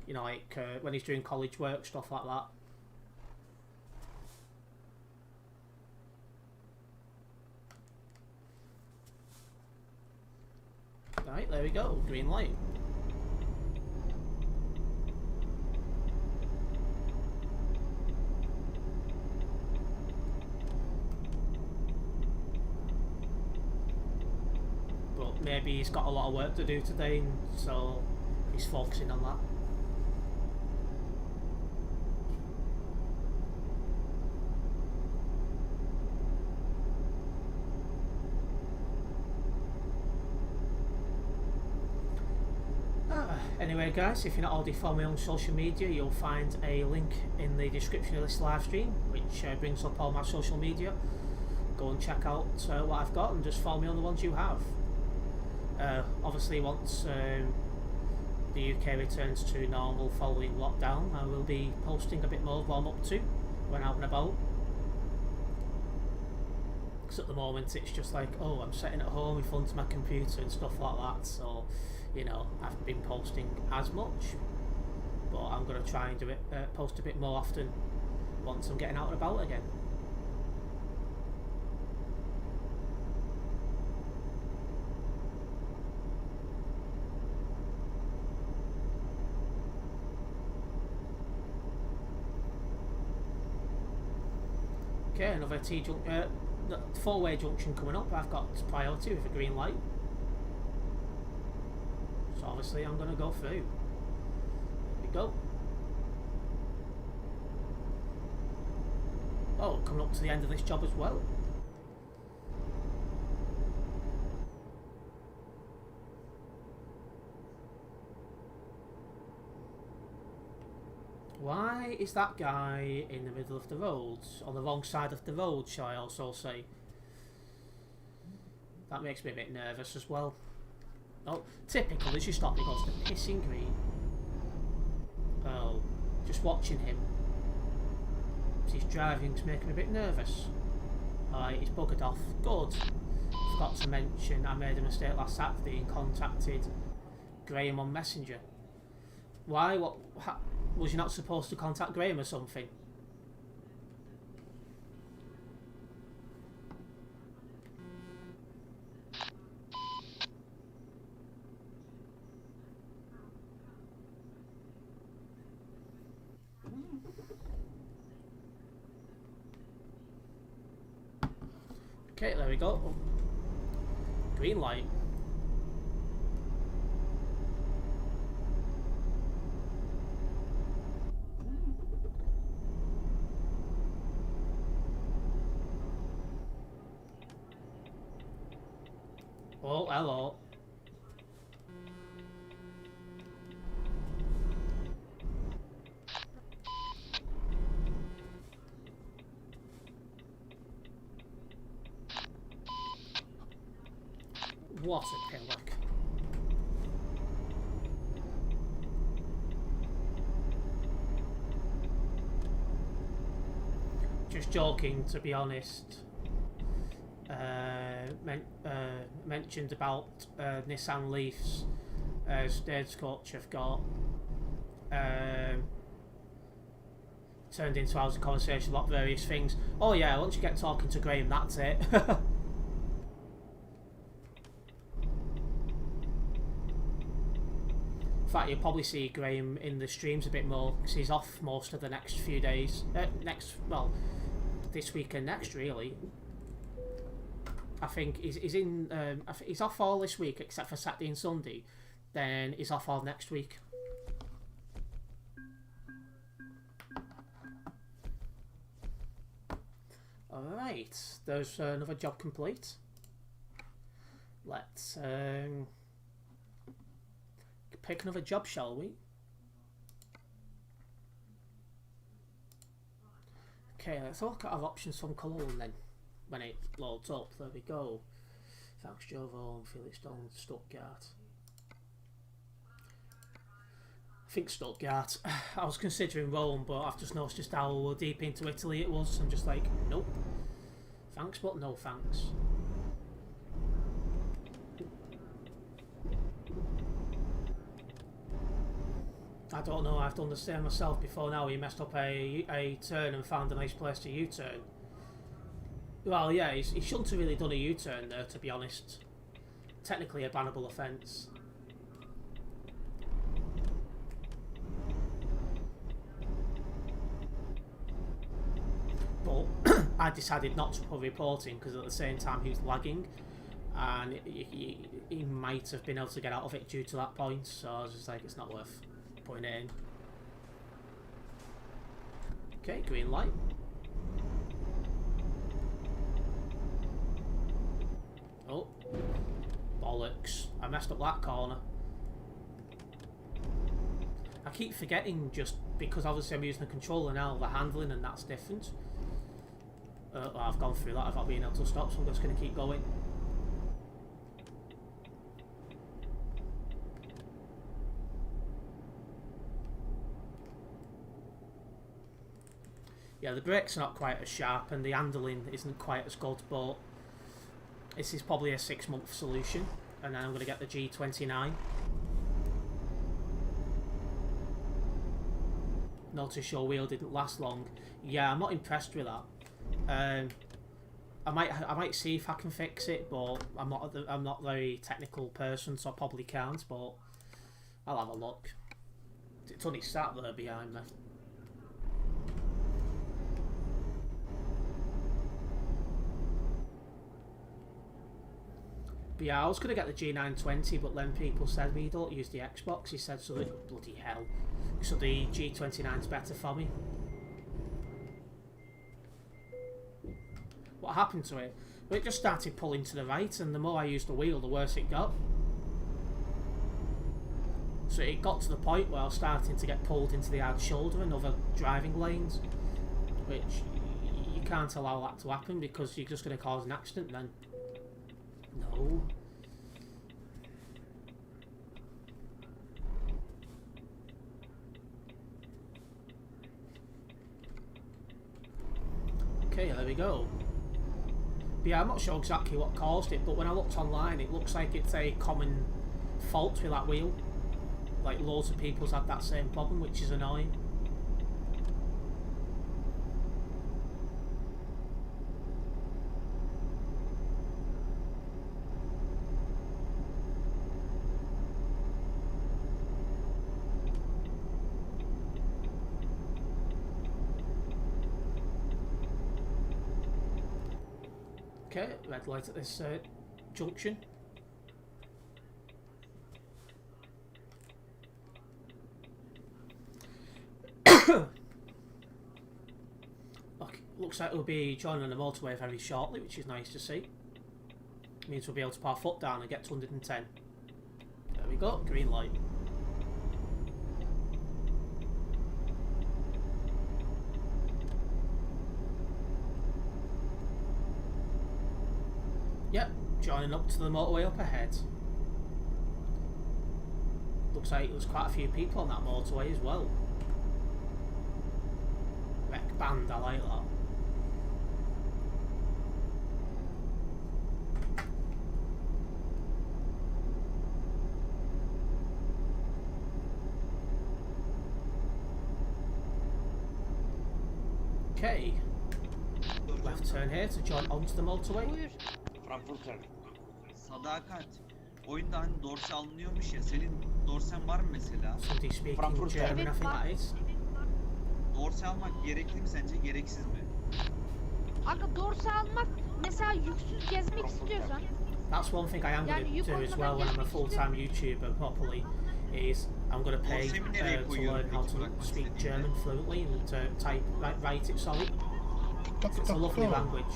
you know, like when he's doing college work, stuff like that. Right, there we go, green light. But maybe he's got a lot of work to do today, and so he's focusing on that. Anyway guys, if you're not already following me on social media, you'll find a link in the description of this live stream which brings up all my social media. Go and check out what I've got and just follow me on the ones you have. Obviously once the UK returns to normal following lockdown, I will be posting a bit more of what I'm up to when out and about. Because at the moment it's just like, oh, I'm sitting at home in front of my computer and stuff like that, so you know, I haven't been posting as much, but I'm going to try and do it, post a bit more often once I'm getting out and about again. Okay, another four-way junction coming up. I've got priority with a green light. So obviously I'm going to go through. There we go. Oh, coming up to the end of this job as well. Why is that guy in the middle of the road? On the wrong side of the road, shall I also say? That makes me a bit nervous as well. Oh, typical, as you stop, it goes to pissing green. Oh, just watching him. His driving's making me a bit nervous. Alright, he's buggered off. Good. Forgot to mention I made a mistake last Saturday and contacted Graham on Messenger. Why? What? Was you not supposed to contact Graham or something? Okay, there we go. Oh. Green light. Oh, hello. What a pillock. Just joking, to be honest. Mentioned about Nissan Leafs Stagecoach have got turned into hours of conversation about various things. Oh yeah, once you get talking to Graham, that's it. In fact, you'll probably see Graham in the streams a bit more because he's off most of the next few days. Well, this week and next, really. I think he's in. He's off all this week except for Saturday and Sunday. Then he's off all next week. All right, there's another job complete. Let's pick another job, shall we? Okay, let's look at our options from Cologne then. When it loads up, there we go. Thanks, Jovo and Felix Stone, Stuttgart. I think Stuttgart. I was considering Rome, but I've just noticed just how deep into Italy it was. I'm just like, nope. Thanks, but no thanks. I don't know, I've done the same myself before now. You messed up a turn and found a nice place to U-turn. Well, yeah, he shouldn't have really done a U-turn there, to be honest. Technically a bannable offence. But I decided not to put reporting because at the same time he was lagging, and he might have been able to get out of it due to that point, so I was just like, it's not worth putting it in. Okay, green light. Oh, bollocks. I messed up that corner. I keep forgetting just because obviously I'm using the controller now, the handling, and that's different. Well, I've gone through that without being able to stop, so I'm just going to keep going. Yeah, the brakes are not quite as sharp and the handling isn't quite as good, but this is probably a 6-month solution, and then I'm going to get the G29. Notice your wheel didn't last long. Yeah, I'm not impressed with that. I might see if I can fix it, but I'm not a very technical person, so I probably can't. But I'll have a look. It's only sat there behind me. But yeah, I was going to get the G920, but then people said, we don't use the Xbox. He said, so bloody hell. So the G29's better for me. What happened to it? Well, it just started pulling to the right, and the more I used the wheel, the worse it got. So it got to the point where I was starting to get pulled into the hard shoulder and other driving lanes, which you can't allow that to happen because you're just going to cause an accident then. No. Okay, there we go. But yeah, I'm not sure exactly what caused it, but when I looked online, it looks like it's a common fault with that wheel. Like, loads of people's had that same problem, which is annoying. Okay, red light at this junction. Okay, looks like we'll be joining the motorway very shortly, which is nice to see. Means we'll be able to put our foot down and get to 110. There we go, green light. Yep, joining up to the motorway up ahead. Looks like there's quite a few people on that motorway as well. Wreck band, I like that. Okay. Left turn here to join onto the motorway. Frankfurter. Sadakat. Oyunda hani dorse alınıyormuş ya. Senin dorsen var mı mesela? Somebody speaking German, I think that is. Dorse almak gerekli mi sence? Gereksiz mi? Aga dorse almak mesela yüksüz gezmek istiyorsan. That's one thing I am going to do as well when I'm a full-time YouTuber properly. Is I'm going to pay to learn how to speak German fluently and to write it solid. It's a lovely language.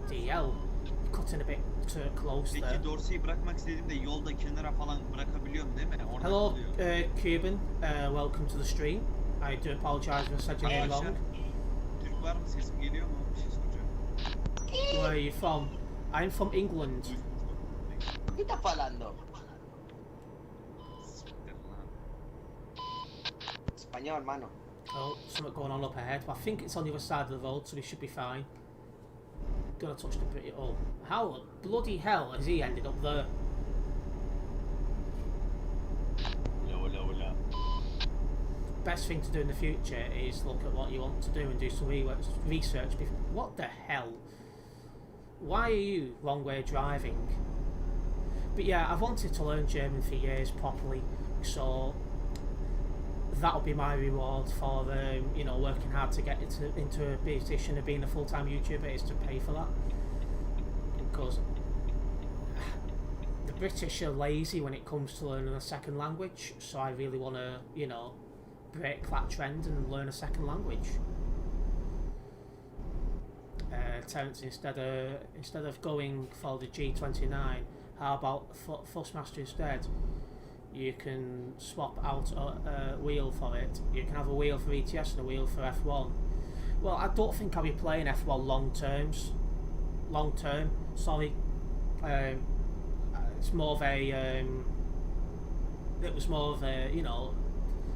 DL, cutting a bit too close there. Peki dorseyi bırakmak istediğimde yolda kenara falan bırakabiliyorum değil mi? Orada hello, Cuban. Welcome to the stream. I do apologise for said your name wrong. değişiklik var mı? Sesim geliyor mu? Bir şey soracağım. Where are you from? I'm from England. ¿Qué estás falando? Siktir lan. Español, mano. Oh, something going on up ahead. I think it's on the other side of the road, so we should be fine. Gonna touch the pretty. Oh, how bloody hell has he ended up there? Ola. Best thing to do in the future is look at what you want to do and do some research. What the hell? Why are you wrong way driving? But yeah, I've wanted to learn German for years properly, so that'll be my reward for you know, working hard to get into a position of being a full-time YouTuber, is to pay for that. Because the British are lazy when it comes to learning a second language, so I really want to, you know, break that trend and learn a second language. Terence, instead of going for the G29, how about Fussmaster instead? You can swap out a wheel for it. You can have a wheel for ETS and a wheel for F1. Well, I don't think I'll be playing F1 long term. Sorry. It's more of a. It was more of a, you know,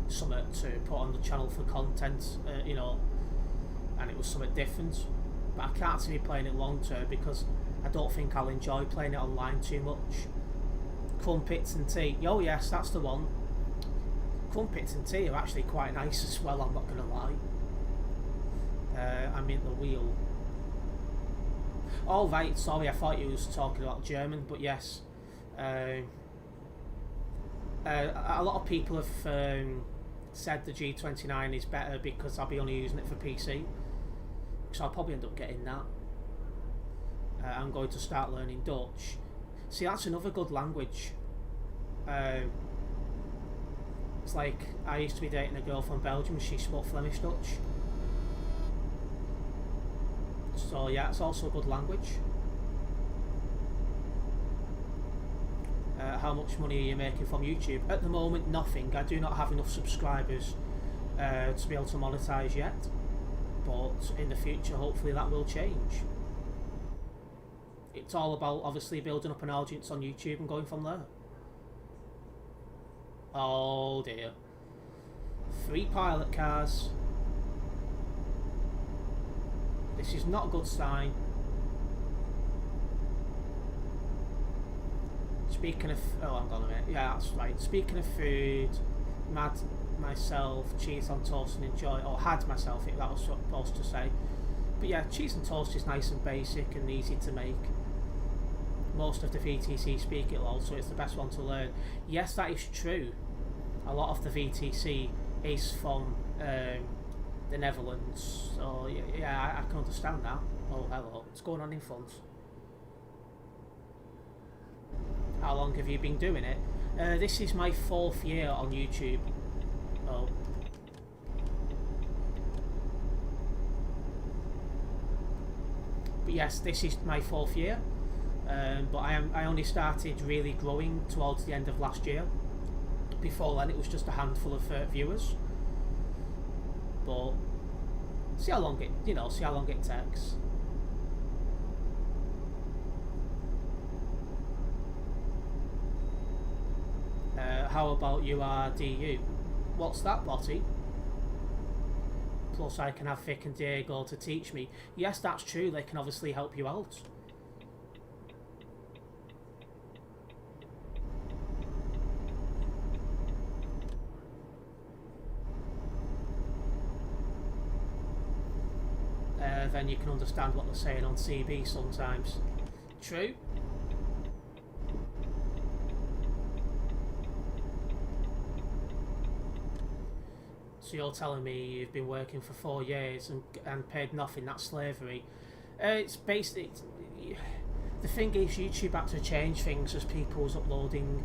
something to put on the channel for content, you know, and it was something different. But I can't see me playing it long term because I don't think I'll enjoy playing it online too much. Crumpets and tea. Oh yes, that's the one. Crumpets and tea are actually quite nice as well, I'm not going to lie. I mean the wheel. Oh right, sorry, I thought you was talking about German, but yes. A lot of people have said the G29 is better because I'll be only using it for PC. So I'll probably end up getting that. I'm going to start learning Dutch. See, that's another good language. It's like, I used to be dating a girl from Belgium, she spoke Flemish Dutch. So yeah, it's also a good language. How much money are you making from YouTube? At the moment, nothing. I do not have enough subscribers to be able to monetize yet. But in the future, hopefully that will change. It's all about obviously building up an audience on YouTube and going from there. Oh dear. 3 pilot cars. This is not a good sign. Speaking of... oh, hang on a minute. Yeah, that's right. Speaking of food, myself cheese on toast and enjoy, or had myself, that was supposed to say. But yeah, cheese and toast is nice and basic and easy to make. Most of the VTC speak it low, so it's the best one to learn. Yes, that is true. A lot of the VTC is from the Netherlands, so yeah, I can understand that. Oh, hello. What's going on in front? How long have you been doing it? This is my 4th year on YouTube. Oh. But yes, this is my 4th year. But I only started really growing towards the end of last year. Before then, it was just a handful of viewers. But see how long it, see how long it takes. How about URDU? What's that, Lottie? Plus I can have Vic and Diego to teach me. Yes, that's true, they can obviously help you out. Then you can understand what they're saying on CB sometimes. True. So you're telling me you've been working for 4 years and paid nothing? That's slavery. It's basically... the thing is, YouTube had to change things as people was uploading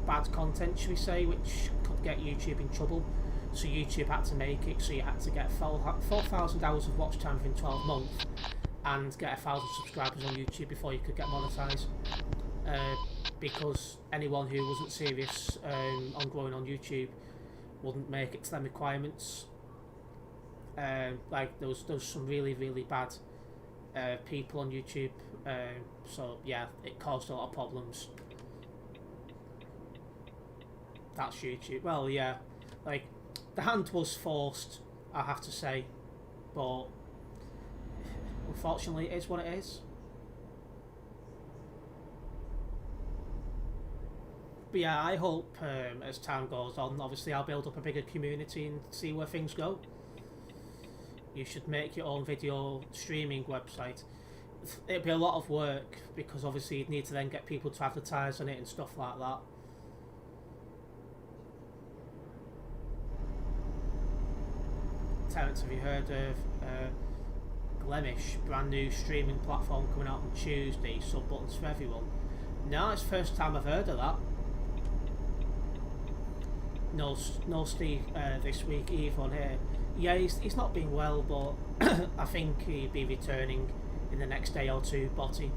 bad content, should we say, which could get YouTube in trouble. So YouTube had to make it so you had to get 4,000 hours of watch time within 12 months and get 1,000 subscribers on YouTube before you could get monetized. Because anyone who wasn't serious on growing on YouTube wouldn't make it to them requirements. Like there was some really bad people on YouTube. So yeah, it caused a lot of problems. That's YouTube. Well, yeah, like the hand was forced, I have to say, but unfortunately, it is what it is. But yeah, I hope as time goes on, obviously I'll build up a bigger community and see where things go. You should make your own video streaming website. It'd be a lot of work because obviously you'd need to then get people to advertise on it and stuff like that. Terence, have you heard of Glemish, brand new streaming platform coming out on Tuesday, sub buttons for everyone? No, it's the first time I've heard of that. No Steve this week either on here. Yeah, he's not been well, but I think he'll be returning in the next day or two, Botty.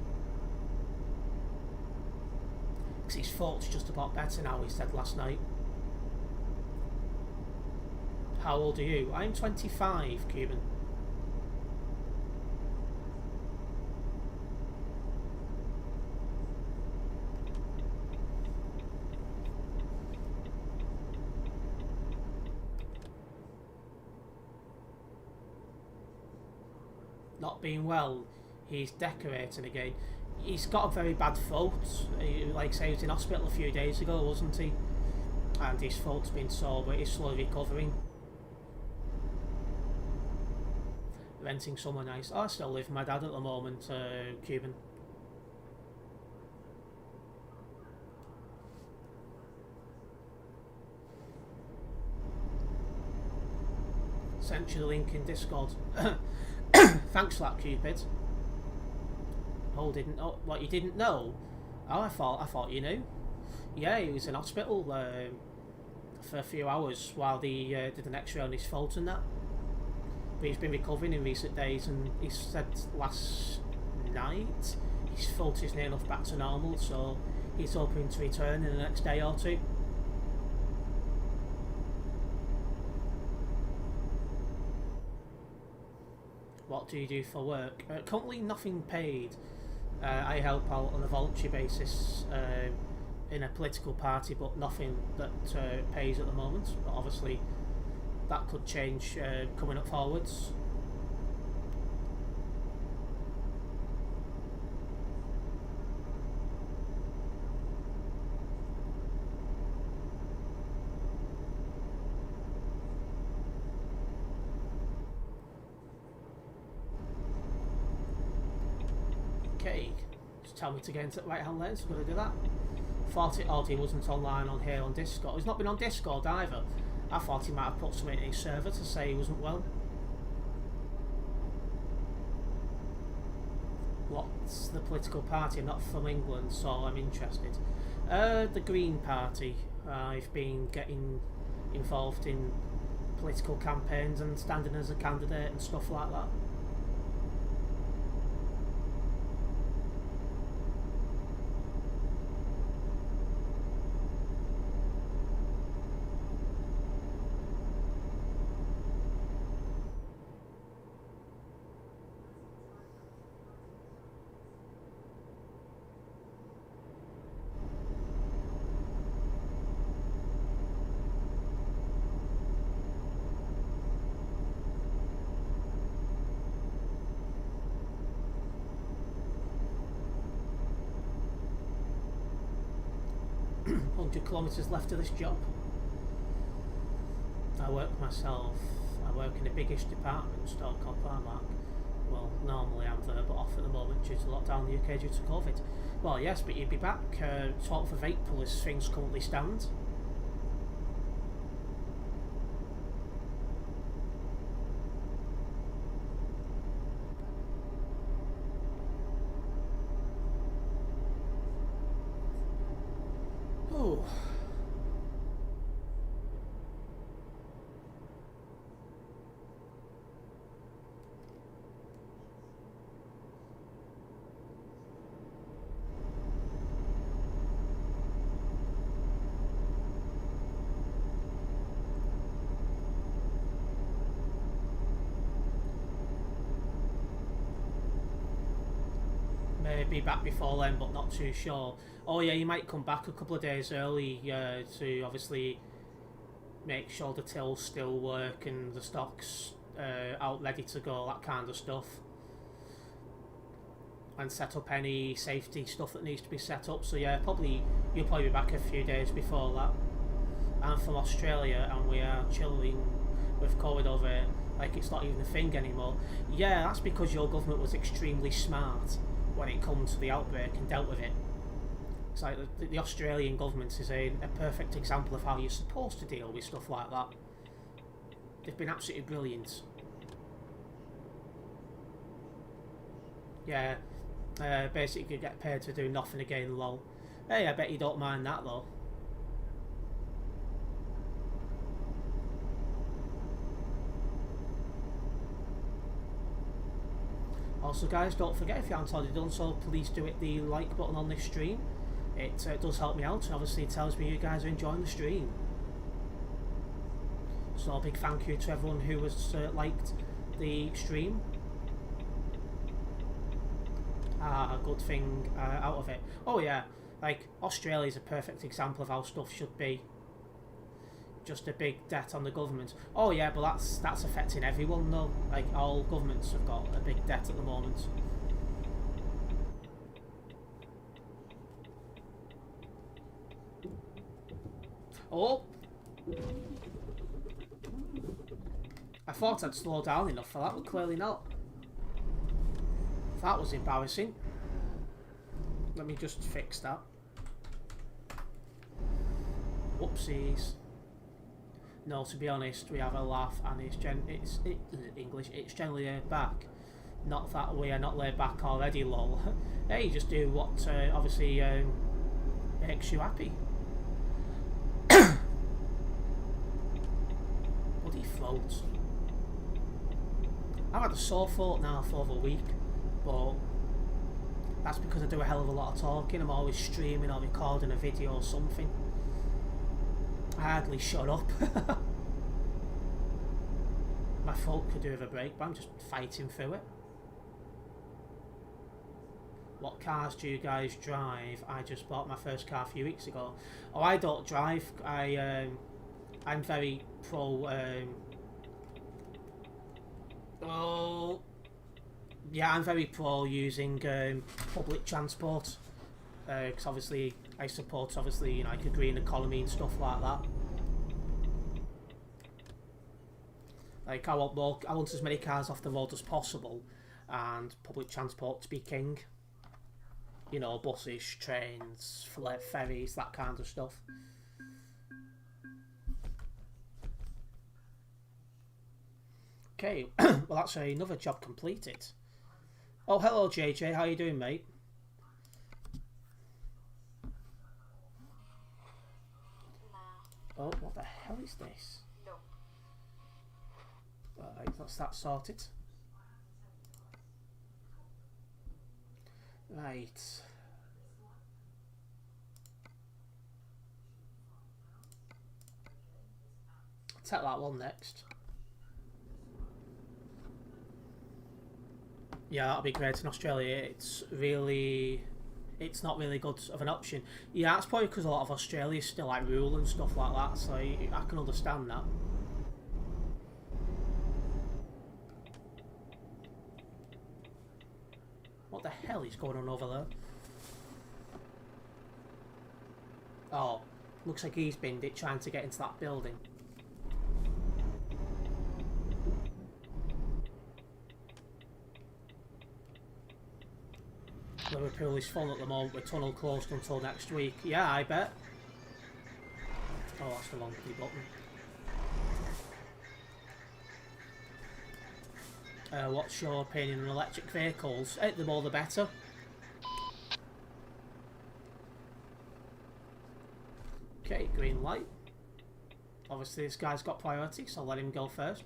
Because his thought's just about better now, he said last night. How old are you? I'm 25, Cuban. Not being well, he's decorating again. He's got a very bad throat. Like I say, he was in hospital a few days ago, wasn't he? And his throat's been sore, but he's slowly recovering. Renting somewhere nice. Oh, I still live with my dad at the moment, Cuban. Sent you the link in Discord. Thanks for that, Cupid. Oh, didn't know what you didn't know? Oh, I thought you knew. Yeah, he was in hospital for a few hours while they did an X-ray on his throat and that. But he's been recovering in recent days, and he said last night his throat is near enough back to normal, so he's hoping to return in the next day or two. What do you do for work? Currently nothing paid. I help out on a voluntary basis in a political party, but nothing that pays at the moment. But obviously that could change coming up forwards. Okay, just tell me to get into the right hand lane, so I'm going to do that. Thought it odd he wasn't online on here on Discord. He's not been on Discord either. I thought he might have put something in his server to say he wasn't well. What's the political party? I'm not from England, so I'm interested. The Green Party. I've been getting involved in political campaigns and standing as a candidate and stuff like that. Kilometres left of this job. I work myself. I work in the biggest department, store car park. Well, normally I'm there, but off at the moment due to lockdown in the UK due to COVID. Well, yes, but you'd be back 12th of April as things currently stand. Oh. be back before then, but not too sure. Oh yeah, you might come back a couple of days early to obviously make sure the tills still work and the stock's out ready to go, that kind of stuff. And set up any safety stuff that needs to be set up. So yeah, you'll probably be back a few days before that. I'm from Australia and we are chilling with COVID over it like it's not even a thing anymore. Yeah, that's because your government was extremely smart when it comes to the outbreak and dealt with it. It's like the Australian government is a perfect example of how you're supposed to deal with stuff like that. They've been absolutely brilliant. Yeah, basically you get paid to do nothing again, lol. Hey, I bet you don't mind that though. Also guys, don't forget, if you haven't already done so, please do hit the like button on this stream. It does help me out, and obviously it tells me you guys are enjoying the stream. So a big thank you to everyone who has liked the stream. A good thing out of it. Oh yeah, like Australia is a perfect example of how stuff should be. Just a big debt on the government. Oh yeah, but that's affecting everyone though. Like all governments have got a big debt at the moment. Oh! I thought I'd slow down enough for that, but clearly not. That was embarrassing. Let me just fix that. Whoopsies. No, to be honest, we have a laugh, and it's generally laid back. Not that we are not laid back already, lol. Hey, just do what obviously makes you happy. Bloody throat. I've had a sore throat now for over a week, but that's because I do a hell of a lot of talking. I'm always streaming or recording a video or something. I hardly shut up. My throat could do with a break, but I'm just fighting through it. What cars do you guys drive? I just bought my first car a few weeks ago. Oh, I don't drive. I'm very pro. Yeah, I'm very pro using public transport. Because obviously I support like a green economy and stuff like that. Like I want as many cars off the road as possible, and public transport to be king. You know, buses, trains, ferries, that kind of stuff. Okay, well that's another job completed. Oh, hello JJ, how you doing, mate? Oh, what the hell is this? No. Alright, that's that sorted. Right. Take that one next. Yeah, that'll be great in Australia. It's not really good of an option. Yeah, that's probably because a lot of Australia is still like rural and stuff like that, so I can understand that. What the hell is going on over there? Oh, looks like he's binned it trying to get into that building. Liverpool is full at the moment with tunnel closed until next week. Yeah, I bet. Oh, that's the wrong button. What's your opinion on electric vehicles? The more the better. Okay, green light. Obviously this guy's got priority, so I'll let him go first.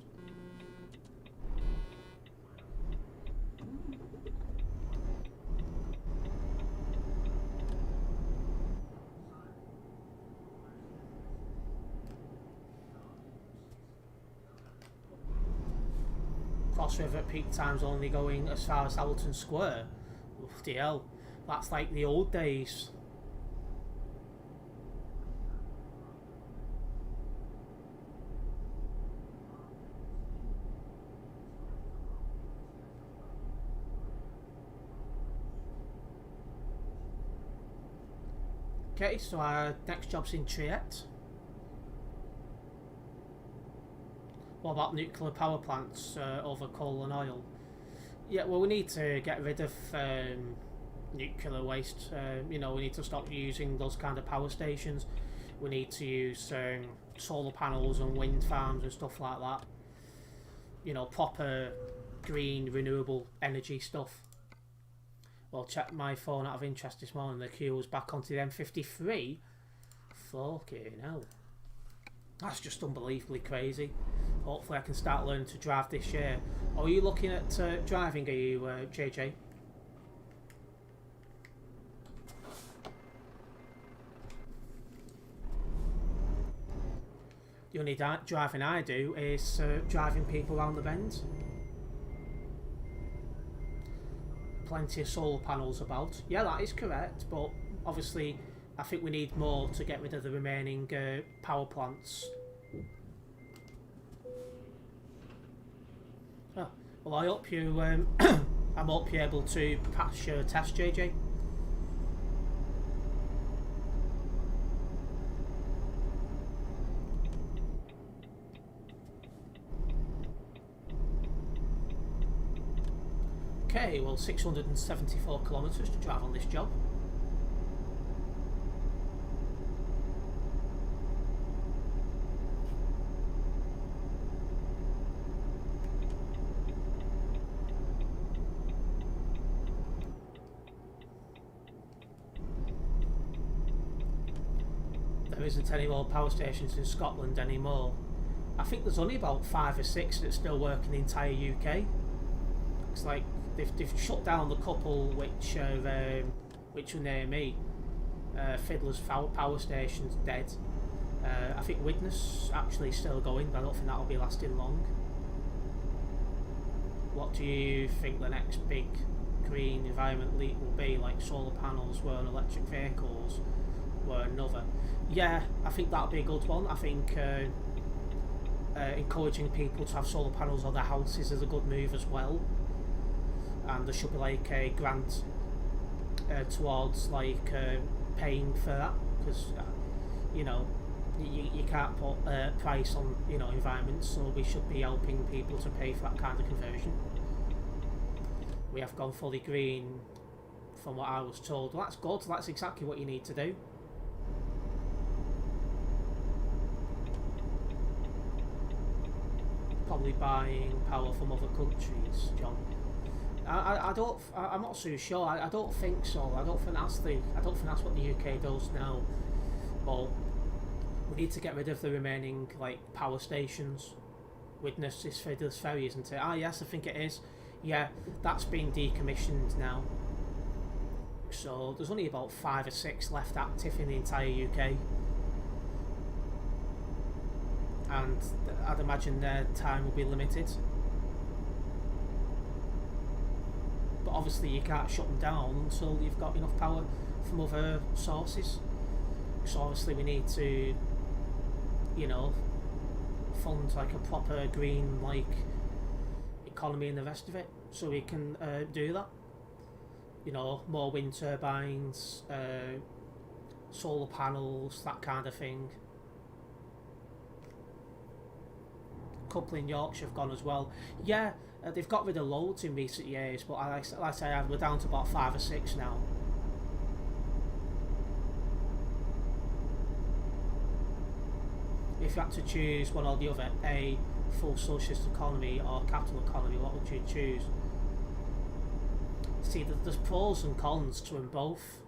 Cross River at peak times only going as far as Hamilton Square. Bloody hell. That's like the old days. Okay, so our next job's in Triet. What about nuclear power plants over coal and oil? Yeah, well, we need to get rid of nuclear waste. You know, we need to stop using those kind of power stations. We need to use solar panels and wind farms and stuff like that. You know, proper green, renewable energy stuff. Well, check my phone out of interest this morning. The queue was back onto the M53. Fucking hell. That's just unbelievably crazy. Hopefully I can start learning to drive this year. Are you looking at driving, are you, JJ? The only driving I do is driving people around the bend. Plenty of solar panels about. Yeah, that is correct, but obviously I think we need more to get rid of the remaining power plants. Oh, well, I hope you I hope you're able to pass your test, JJ. Okay, well, 674 kilometres to drive on this job. There isn't any more power stations in Scotland anymore. I think there's only about 5 or 6 that still work in the entire UK. It's like they've shut down the couple which are near me. Fiddler's power station's dead. I think Widnes actually still going, but I don't think that'll be lasting long. What do you think the next big green environment leap will be? Like solar panels were on electric vehicles were another. Yeah, I think that'll be a good one. I think encouraging people to have solar panels on their houses is a good move as well. And there should be like a grant towards like paying for that, because you know you can't put a price on, you know, environment, so we should be helping people to pay for that kind of conversion. We have gone fully green from what I was told. Well, that's good. That's exactly what you need to do. Probably buying power from other countries, John. I'm not so sure. I don't think so. I don't think that's what the UK does now. But we need to get rid of the remaining like power stations. Widnes is Fiddler's Ferry, isn't it? Ah, yes, I think it is. Yeah, that's been decommissioned now. So there's only about 5 or 6 left active in the entire UK. And I'd imagine their time will be limited. But obviously you can't shut them down until you've got enough power from other sources. So obviously we need to, you know, fund like a proper green like economy and the rest of it, so we can do that. You know, more wind turbines, solar panels, that kind of thing. A couple in Yorkshire have gone as well. Yeah, they've got rid of loads in recent years, but like I say, we're down to about 5 or 6 now. If you had to choose one or the other, a full socialist economy or capital economy, what would you choose? See, there's pros and cons to them both,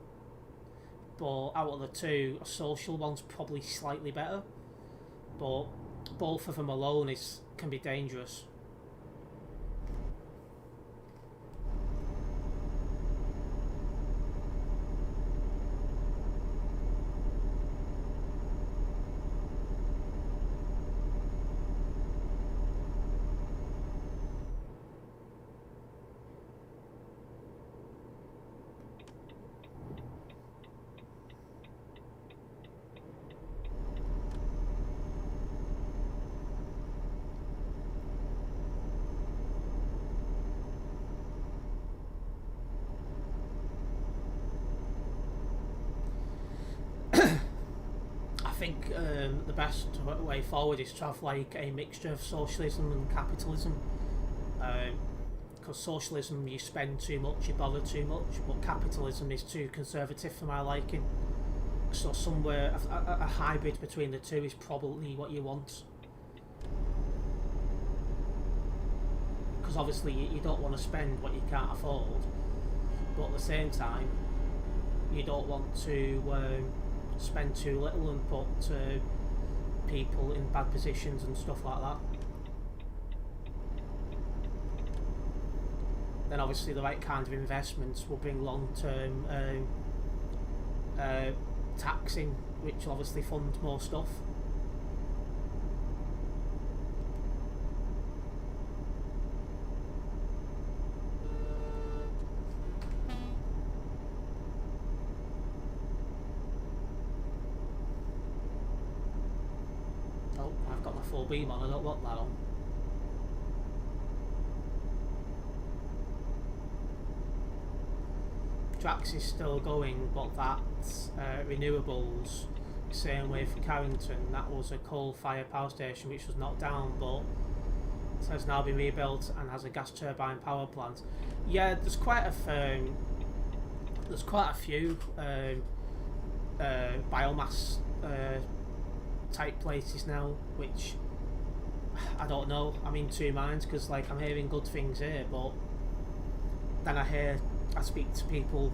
but out of the two, a social one's probably slightly better, but both of them alone can be dangerous. think the best way forward is to have like a mixture of socialism and capitalism. Because socialism, you spend too much, you bother too much, but capitalism is too conservative for my liking. So somewhere a hybrid between the two is probably what you want. Because obviously you don't want to spend what you can't afford, but at the same time you don't want to spend too little and put people in bad positions and stuff like that. Then obviously the right kind of investments will bring long-term taxing, which will obviously fund more stuff. Oh, I've got my full beam on, I don't want that on. Drax is still going, but that's renewables. Same with Carrington, that was a coal-fired power station which was knocked down, but it has now been rebuilt and has a gas turbine power plant. Yeah, there's quite a few biomass type places now, which I don't know. I'm in two minds because like I'm hearing good things here, but then I speak to people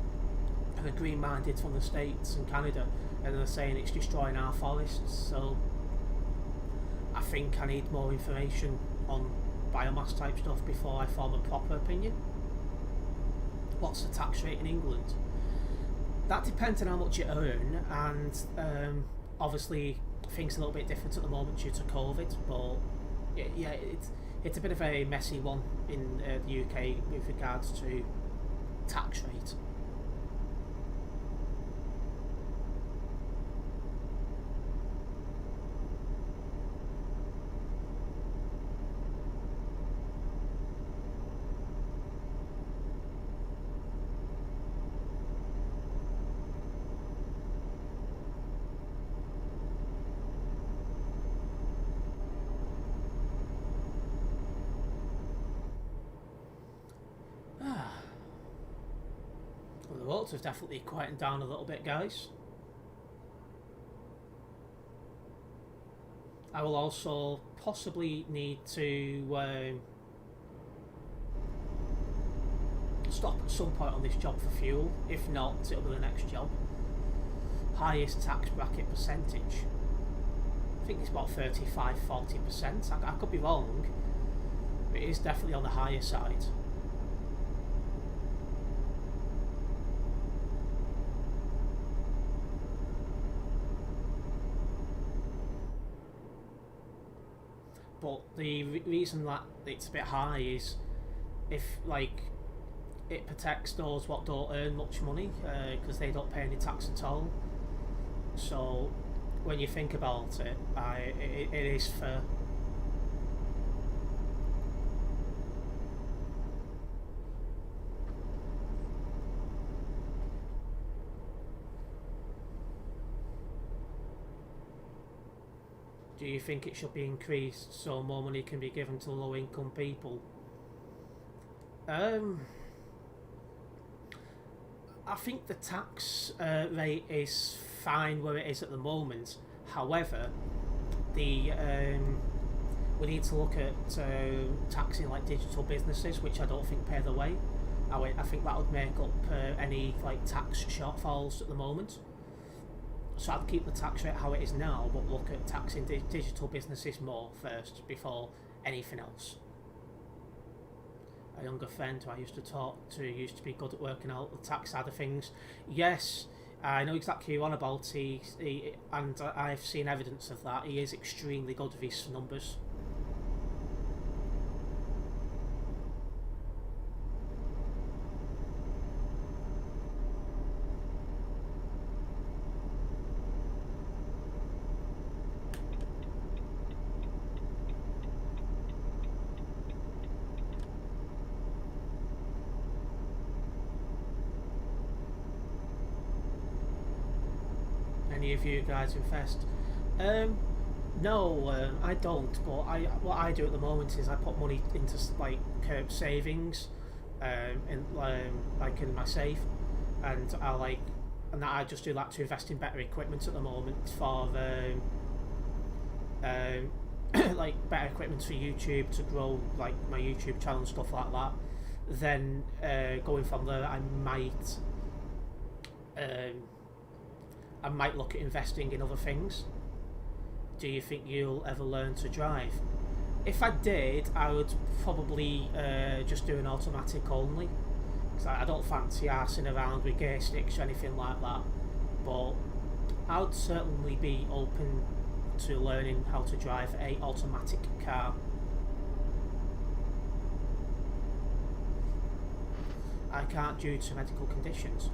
who are green-minded from the States and Canada, and they're saying it's destroying our forests. So I think I need more information on biomass type stuff before I form a proper opinion. What's the tax rate in England? That depends on how much you earn, and obviously things are a little bit different at the moment due to COVID, but yeah, it's a bit of a messy one in the UK with regards to tax rate. The roads have definitely quietened down a little bit, guys. I will also possibly need to stop at some point on this job for fuel. If not, it'll be the next job. Highest tax bracket percentage. I think it's about 35–40%. I could be wrong, but it is definitely on the higher side. But the reason that it's a bit high is if like it protects those what don't earn much money because they don't pay any tax at all. So when you think about it, it is fair. Do you think it should be increased so more money can be given to low income people? I think the tax rate is fine where it is at the moment. However, we need to look at taxing like digital businesses, which I don't think pay the way. I think that would make up any like tax shortfalls at the moment. So I'd keep the tax rate how it is now, but look at taxing digital businesses more first before anything else. A younger friend who I used to talk to used to be good at working out the tax side of things. Yes, I know exactly who you're on about. And I've seen evidence of that. He is extremely good with his numbers. Of you guys invest? No, I don't. But what I do at the moment is I put money into like savings, like in my safe, and I just do that to invest in better equipment at the moment for like better equipment for YouTube to grow like my YouTube channel and stuff like that. Then going from there, I might look at investing in other things. Do you think you'll ever learn to drive? If I did, I would probably just do an automatic only, because I don't fancy arsing around with gear sticks or anything like that. But I would certainly be open to learning how to drive a automatic car. I can't due to medical conditions.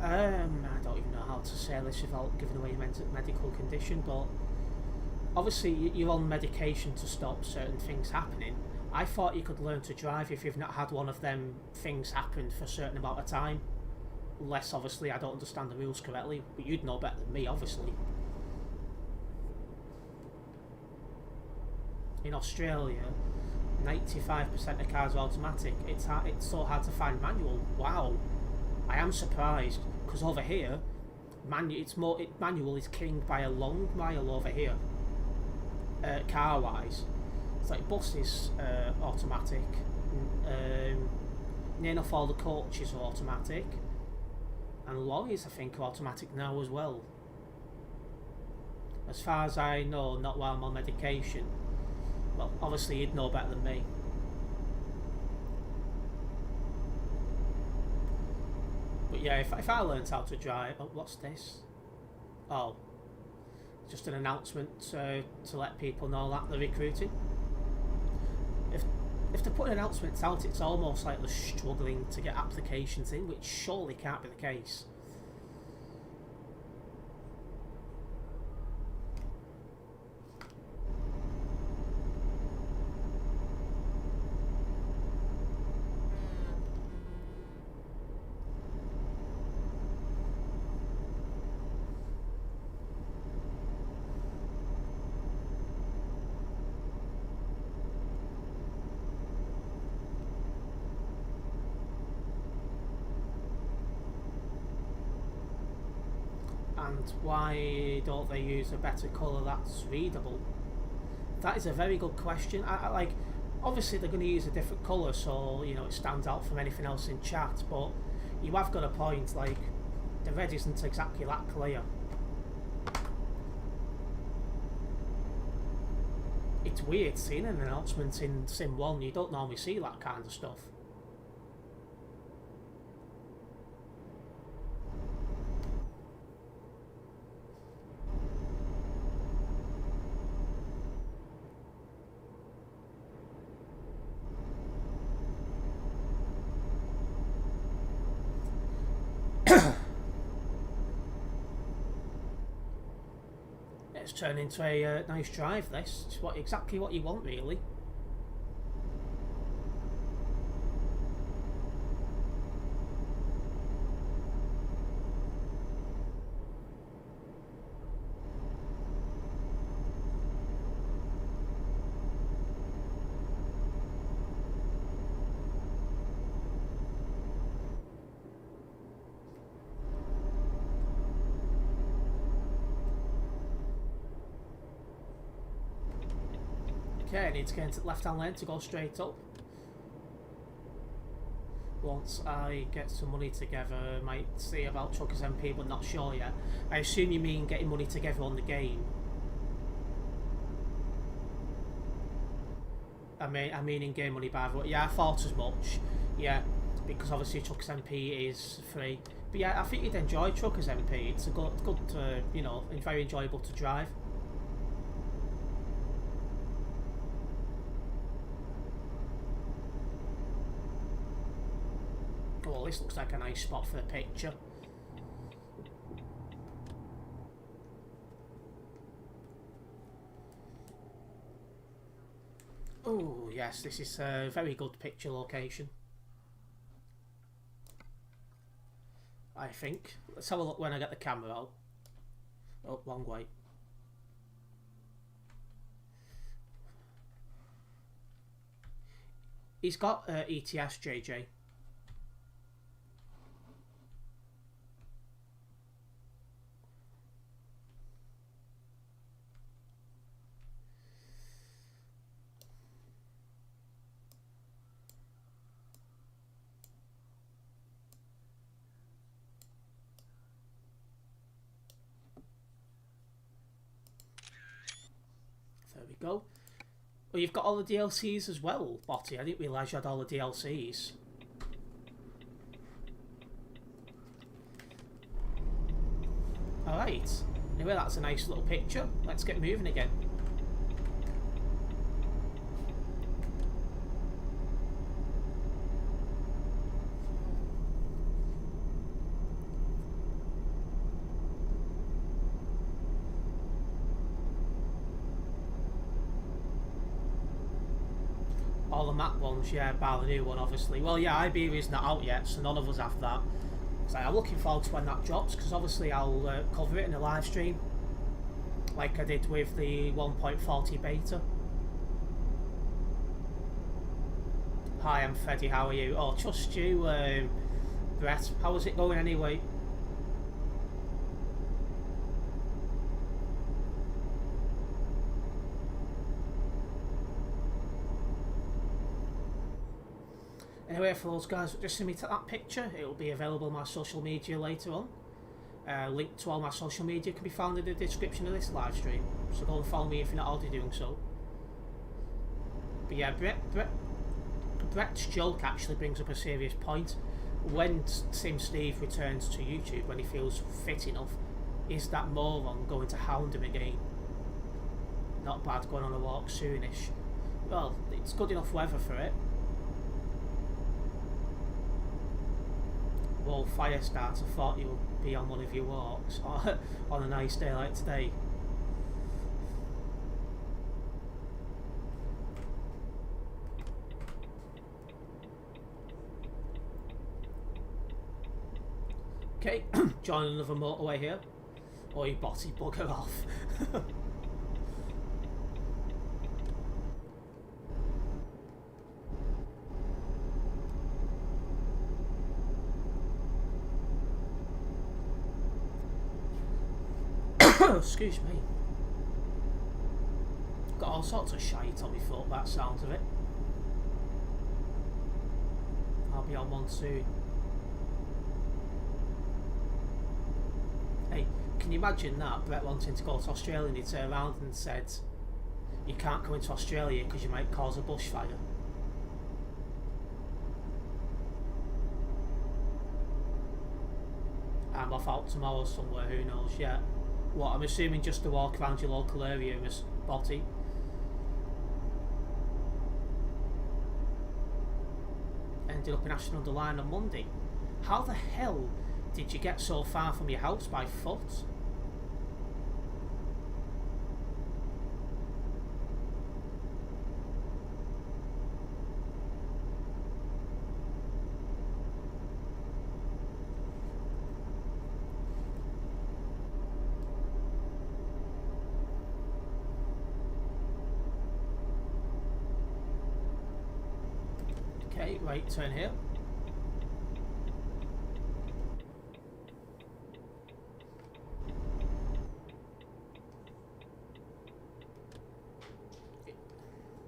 I don't even know how to say this without giving away a medical condition, but obviously you're on medication to stop certain things happening. I thought you could learn to drive if you've not had one of them things happen for a certain amount of time. Unless, obviously, I don't understand the rules correctly, but you'd know better than me, obviously. In Australia, 95% of cars are automatic. It's so hard to find manual. Wow, I am surprised, because over here, manual is king by a long mile over here. Car wise, it's like buses automatic. Near enough all the coaches are automatic, and lorries I think are automatic now as well. As far as I know, not while I'm on medication. Well, obviously you'd know better than me. But yeah, if I learned how to drive... Oh, what's this? Oh. Just an announcement to let people know that they're recruiting. If they're putting announcements out, it's almost like they're struggling to get applications in, which surely can't be the case. And why don't they use a better colour that's readable? That is a very good question. I like, obviously they're going to use a different colour so you know it stands out from anything else in chat, but you have got a point, like the red isn't exactly that clear. It's weird seeing an announcement in Sim 1, you don't normally see that kind of stuff. It's turned into a nice drive. This it's exactly what you want, really. Okay, I need to get into the left-hand lane to go straight up. Once I get some money together, I might see about Truckers MP, but not sure yet. I assume you mean getting money together on the game. I mean in-game money, by the way. Yeah, I thought as much. Yeah, because obviously Truckers MP is free. But yeah, I think you'd enjoy Truckers MP. It's a good, you know, very enjoyable to drive. Oh, this looks like a nice spot for a picture. Oh, yes, this is a very good picture location. I think. Let's have a look when I get the camera out. Oh, wrong way. He's got ETS, JJ. There we go. Well, you've got all the DLCs as well, Botty. I didn't realise you had all the DLCs. Alright. Anyway, that's a nice little picture. Let's get moving again. All the map ones, yeah, bar the new one, obviously. Well, yeah, Iberia's not out yet, so none of us have that. So I'm looking forward to when that drops, because obviously I'll cover it in a live stream, like I did with the 1.40 beta. Hi, I'm Freddy, how are you? Oh, trust you, Brett. How is it going anyway? Anyway, for those guys that just see me take that picture, it will be available on my social media later on. Link to all my social media can be found in the description of this live stream, so go and follow me if you're not already doing so. But yeah, Brett's joke actually brings up a serious point. When Sim Steve returns to YouTube, when he feels fit enough, is that moron going to hound him again? Not bad, going on a walk soonish. Well, it's good enough weather for it. Whoa, fire starter, thought you would be on one of your walks on a nice day like today. Okay, join another motorway here. Oh, you botty, bugger off. Excuse me. Got all sorts of shite on my foot, that sounds of it. I'll be on one soon. Hey, can you imagine that? Brett wanting to go to Australia and he turned around and said, you can't come into Australia because you might cause a bushfire. I'm off out tomorrow somewhere, who knows yet. What, I'm assuming just to walk around your local area, Miss Botty. Ended up in Ashton under Lyne on Monday. How the hell did you get so far from your house by foot? Okay, right turn here.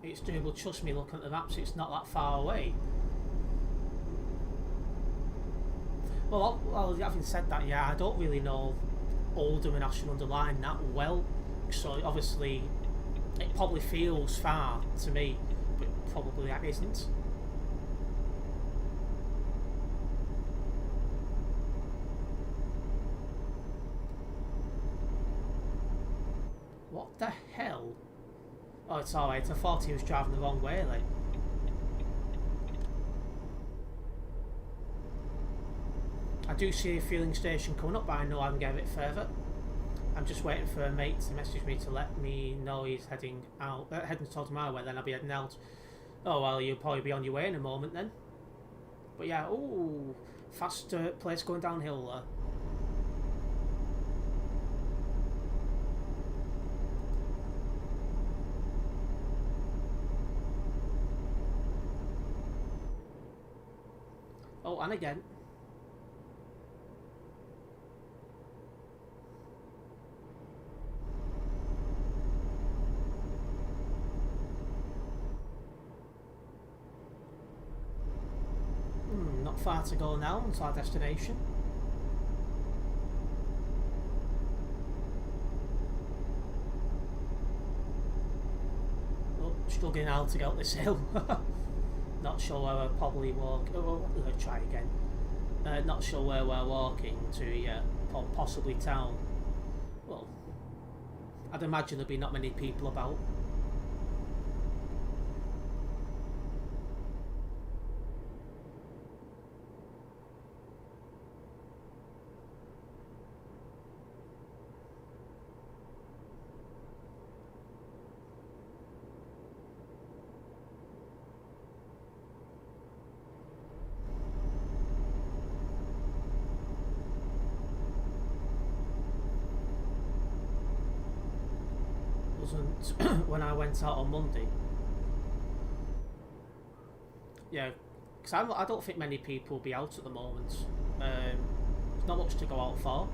It's doable, trust me, looking at the maps, it's not that far away. Well, having said that, yeah, I don't really know Oldham and Ashton under Lyne that well, so obviously it probably feels far to me, but probably that isn't. What the hell? Oh, it's alright, I thought he was driving the wrong way then. I do see a fueling station coming up, but I know I can get a bit further. I'm just waiting for a mate to message me to let me know he's heading out, heading towards my way, then I'll be heading out. Oh well, you'll probably be on your way in a moment then. But yeah, ooh, fast place going downhill there. Oh, and again. Not far to go now to our destination. Oh, struggling now to get up this hill. Not sure where we're probably walking. Oh, I'm going to try again. Not sure where we're walking to yet. Possibly town. Well, I'd imagine there'll be not many people about. When I went out on Monday. Yeah, because I don't think many people will be out at the moment. There's not much to go out for.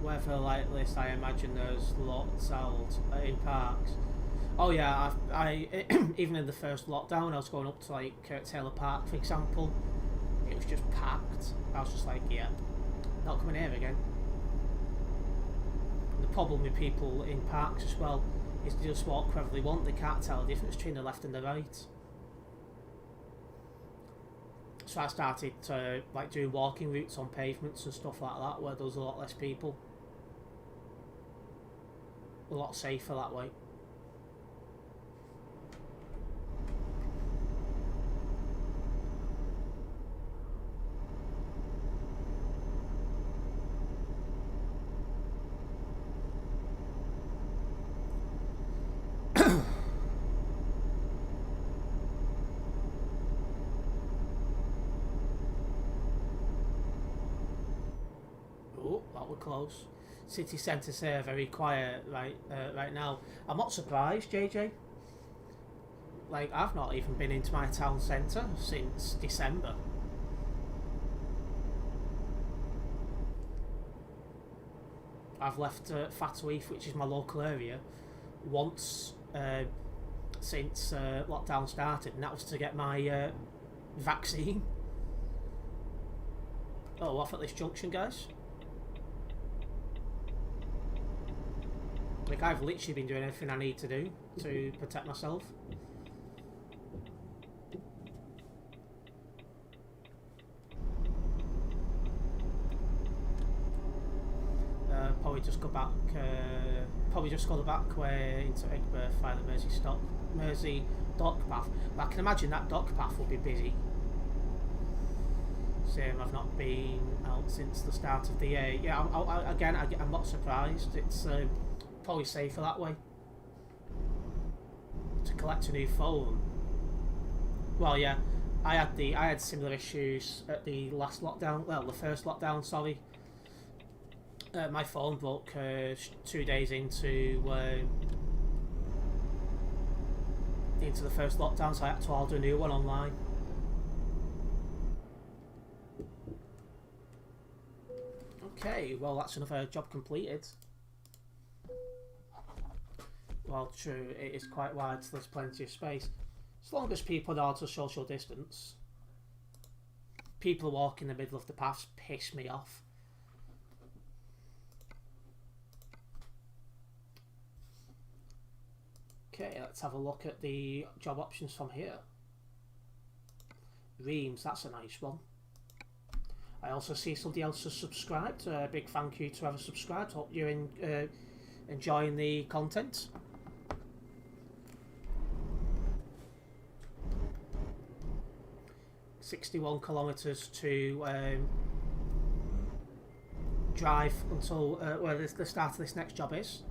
Weather like this, I imagine there's lots out in parks. Oh yeah, I even in the first lockdown, I was going up to like Taylor Park, for example. It was just packed. I was just like, yeah, not coming here again. The problem with people in parks as well is they just walk wherever they want. They can't tell the difference between the left and the right. So I started like doing walking routes on pavements and stuff like that, where there's a lot less people. A lot safer that way. Close. City centre's here very quiet right now. I'm not surprised, JJ. Like, I've not even been into my town centre since December. I've left Fatweath, which is my local area, once since lockdown started, and that was to get my vaccine. Oh, off at this junction, guys. Like, I've literally been doing everything I need to do to protect myself. Probably just go back. Probably just go the back way into Egbert via the Mersey dock path. But I can imagine that dock path will be busy. Same, I've not been out since the start of the year. Yeah, I'm not surprised. It's probably safer that way. To collect a new phone. Well, yeah, I had similar issues at the last lockdown. Well, the first lockdown, sorry. My phone broke 2 days into the first lockdown, so I had to order a new one online. Okay, well, that's another job completed. Well, true, it is quite wide, so there's plenty of space. As long as people are to social distance. People who walk in the middle of the paths piss me off. Okay, let's have a look at the job options from here. Reams, that's a nice one. I also see somebody else has subscribed. A big thank you to whoever subscribed. Hope you're enjoying the content. .61 kilometres to drive until where the start of this next job is.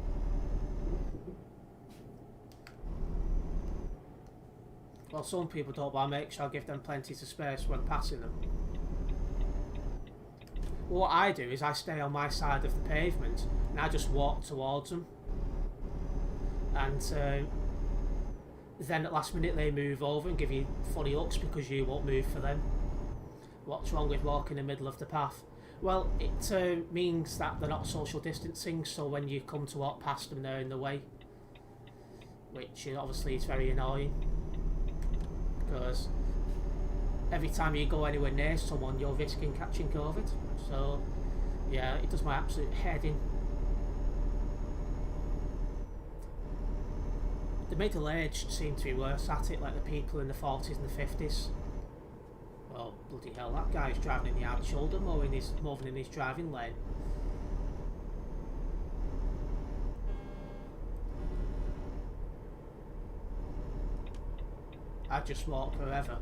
Well, some people don't, but I make sure I give them plenty of space when passing them. What I do is I stay on my side of the pavement and I just walk towards them. And then at last minute they move over and give you funny looks because you won't move for them. What's wrong with walking in the middle of the path? Well, it means that they're not social distancing, so when you come to walk past them, they're in the way. Which obviously is very annoying. Because every time you go anywhere near someone, you're risking catching COVID. So, yeah, it does my absolute head in. The middle-aged seem to be worse at it, like the people in the 40s and the 50s. Well, bloody hell, that guy's driving in the hard shoulder more than in his driving lane. I just walk forever.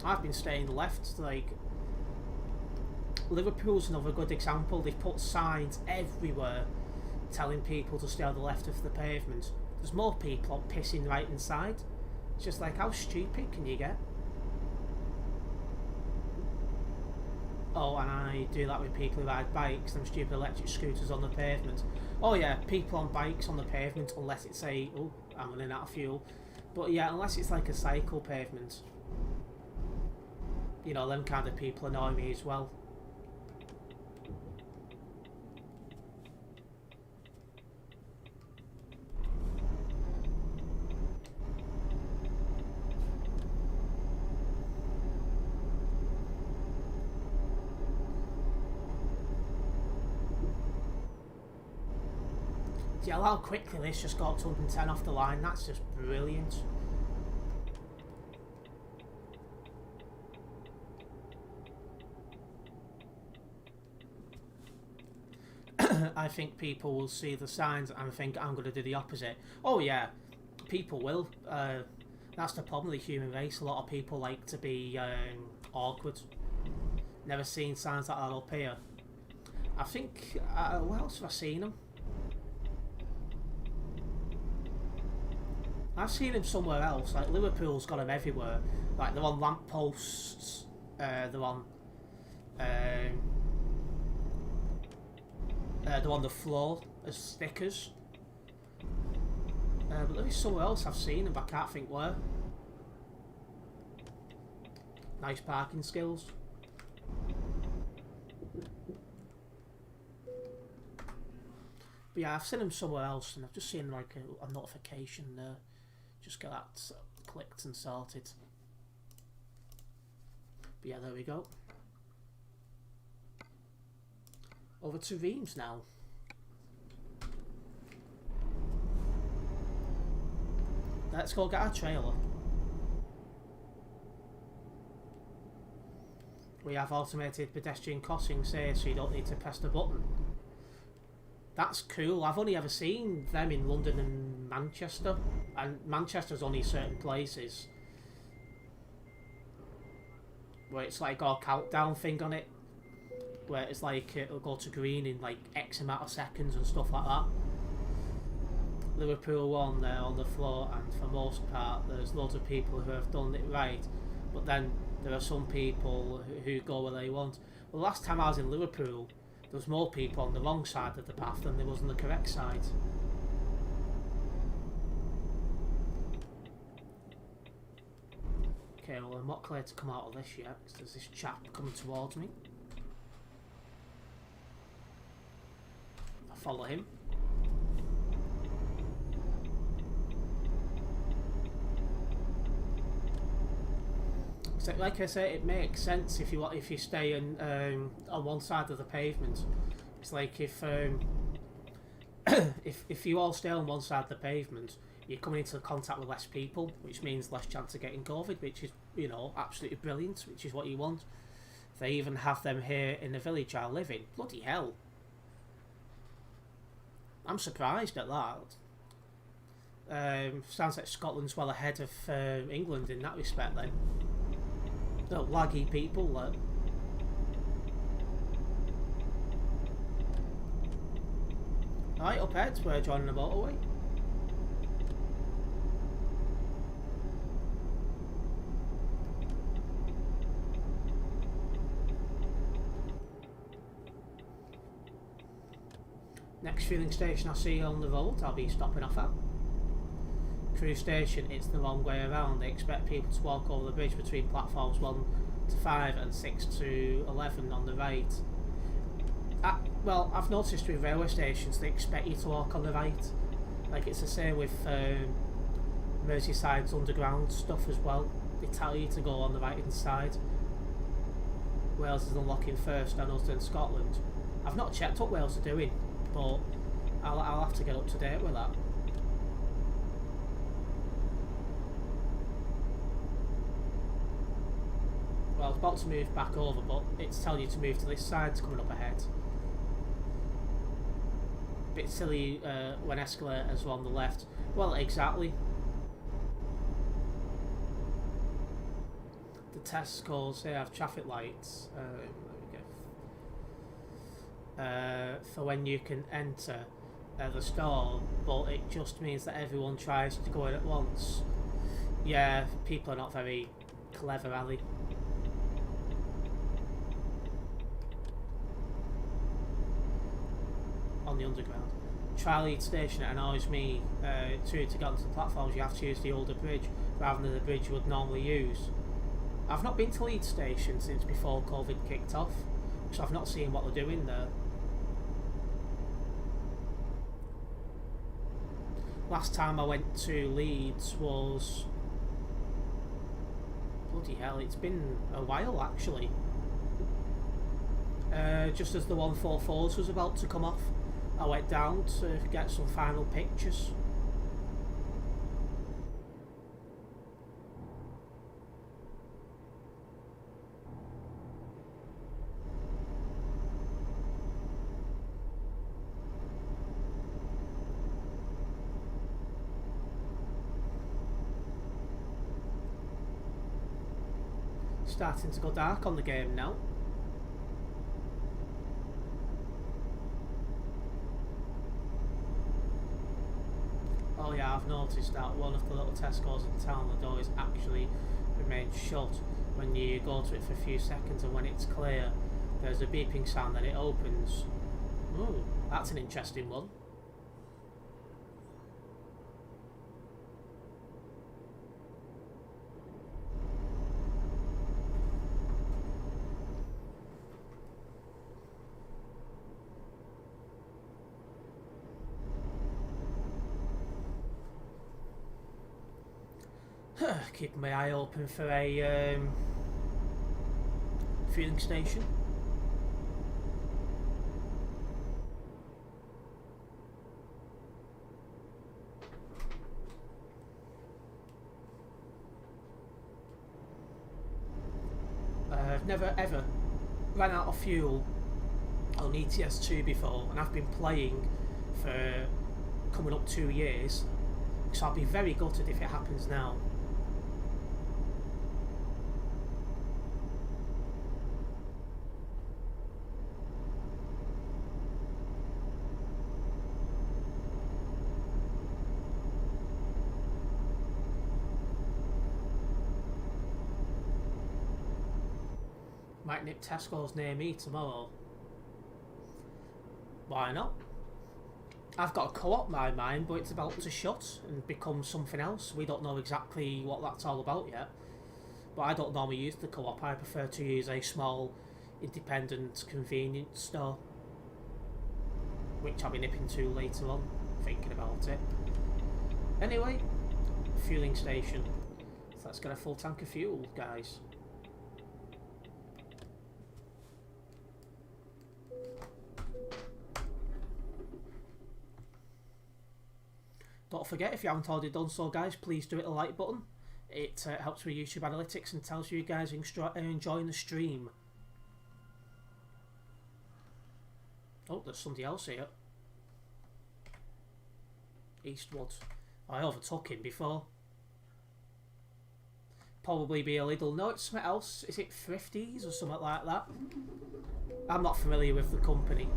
I've been staying left, like... Liverpool's another good example. They've put signs everywhere telling people to stay on the left of the pavement. There's more people pissing right inside. It's just like, how stupid can you get? Oh, and I do that with people who ride bikes, them stupid electric scooters on the pavement. Oh yeah, people on bikes on the pavement, unless it's a... Oh, I'm running out of fuel. But yeah, unless it's like a cycle pavement. You know, them kind of people annoy me as well. Yeah, how quickly this just got to 110 off the line, that's just brilliant. I think people will see the signs and think I'm going to do the opposite. Oh yeah, people will. That's the problem with the human race. A lot of people like to be awkward. Never seen signs like that up here. I think, where else have I seen them? I've seen them somewhere else. Like Liverpool's got them everywhere. Like they're on lampposts. They're on the floor as stickers. But there is somewhere else I've seen them, but I can't think where. Nice parking skills. But yeah, I've seen them somewhere else, and I've just seen like a notification there. Just get that clicked and sorted. But yeah, there we go. Over to Reims now. Let's go get our trailer. We have automated pedestrian crossings here, so you don't need to press the button. That's cool. I've only ever seen them in London and Manchester, and Manchester's only certain places where it's like got a countdown thing on it, where it's like it'll go to green in like X amount of seconds and stuff like that. Liverpool won there on the floor, and for most part there's loads of people who have done it right, but then there are some people who go where they want. Well, last time I was in Liverpool, there was more people on the wrong side of the path than there was on the correct side. Okay, well I'm not clear to come out of this yet, because there's this chap coming towards me. I follow him. So, like I say, it makes sense if you stay on one side of the pavement. It's like if you all stay on one side of the pavement, you're coming into contact with less people, which means less chance of getting COVID, which is, you know, absolutely brilliant, which is what you want. They even have them here in the village I live in. Bloody hell. I'm surprised at that. Sounds like Scotland's well ahead of England in that respect then. No, laggy people, Alright, up ahead, we're joining the motorway. Next fueling station I see on the road, I'll be stopping off at. Crew station, it's the wrong way around. They expect people to walk over the bridge between platforms 1 to 5 and 6 to 11 on the right. Well, I've noticed with railway stations they expect you to walk on the right. Like it's the same with Merseyside's underground stuff as well. They tell you to go on the right hand side. Wales is unlocking first and us in Scotland. I've not checked what Wales are doing, but I'll have to get up to date with that. Well, I was about to move back over, but it's telling you to move to this side. It's coming up ahead. Bit silly when escalators are on the left. Well, exactly. The test scores, they have traffic lights. There we go. For when you can enter the store, but it just means that everyone tries to go in at once. Yeah, people are not very clever, are they? On the underground. Trial each station, it annoys me to get onto the platforms you have to use the older bridge rather than the bridge you would normally use. I've not been to Leeds station since before COVID kicked off, so I've not seen what they're doing there. Last time I went to Leeds was... bloody hell, it's been a while actually. Just as the 144s was about to come off, I went down to get some final pictures. Starting to go dark on the game now. Oh yeah, I've noticed that one of the little Tesco's in town, the door is actually remains shut when you go to it for a few seconds, and when it's clear there's a beeping sound that it opens. Ooh, that's an interesting one. Keep my eye open for a fueling station. I've never ever ran out of fuel on ETS2 before, and I've been playing for coming up 2 years, so I'll be very gutted if it happens now. Might nip Tesco's near me tomorrow. Why not? I've got a co-op in my mind, but it's about to shut and become something else. We don't know exactly what that's all about yet. But I don't normally use the co-op. I prefer to use a small, independent, convenience store, which I'll be nipping to later on, thinking about it. Anyway, fueling station. So let's get a full tank of fuel, guys. Don't forget, if you haven't already done so, guys, please do hit the like button. It helps with YouTube analytics and tells you guys are enjoying the stream. Oh, there's somebody else here. Eastwood. I overtook him before. Probably be a Lidl. No, it's something else. Is it Thrifties or something like that? I'm not familiar with the company.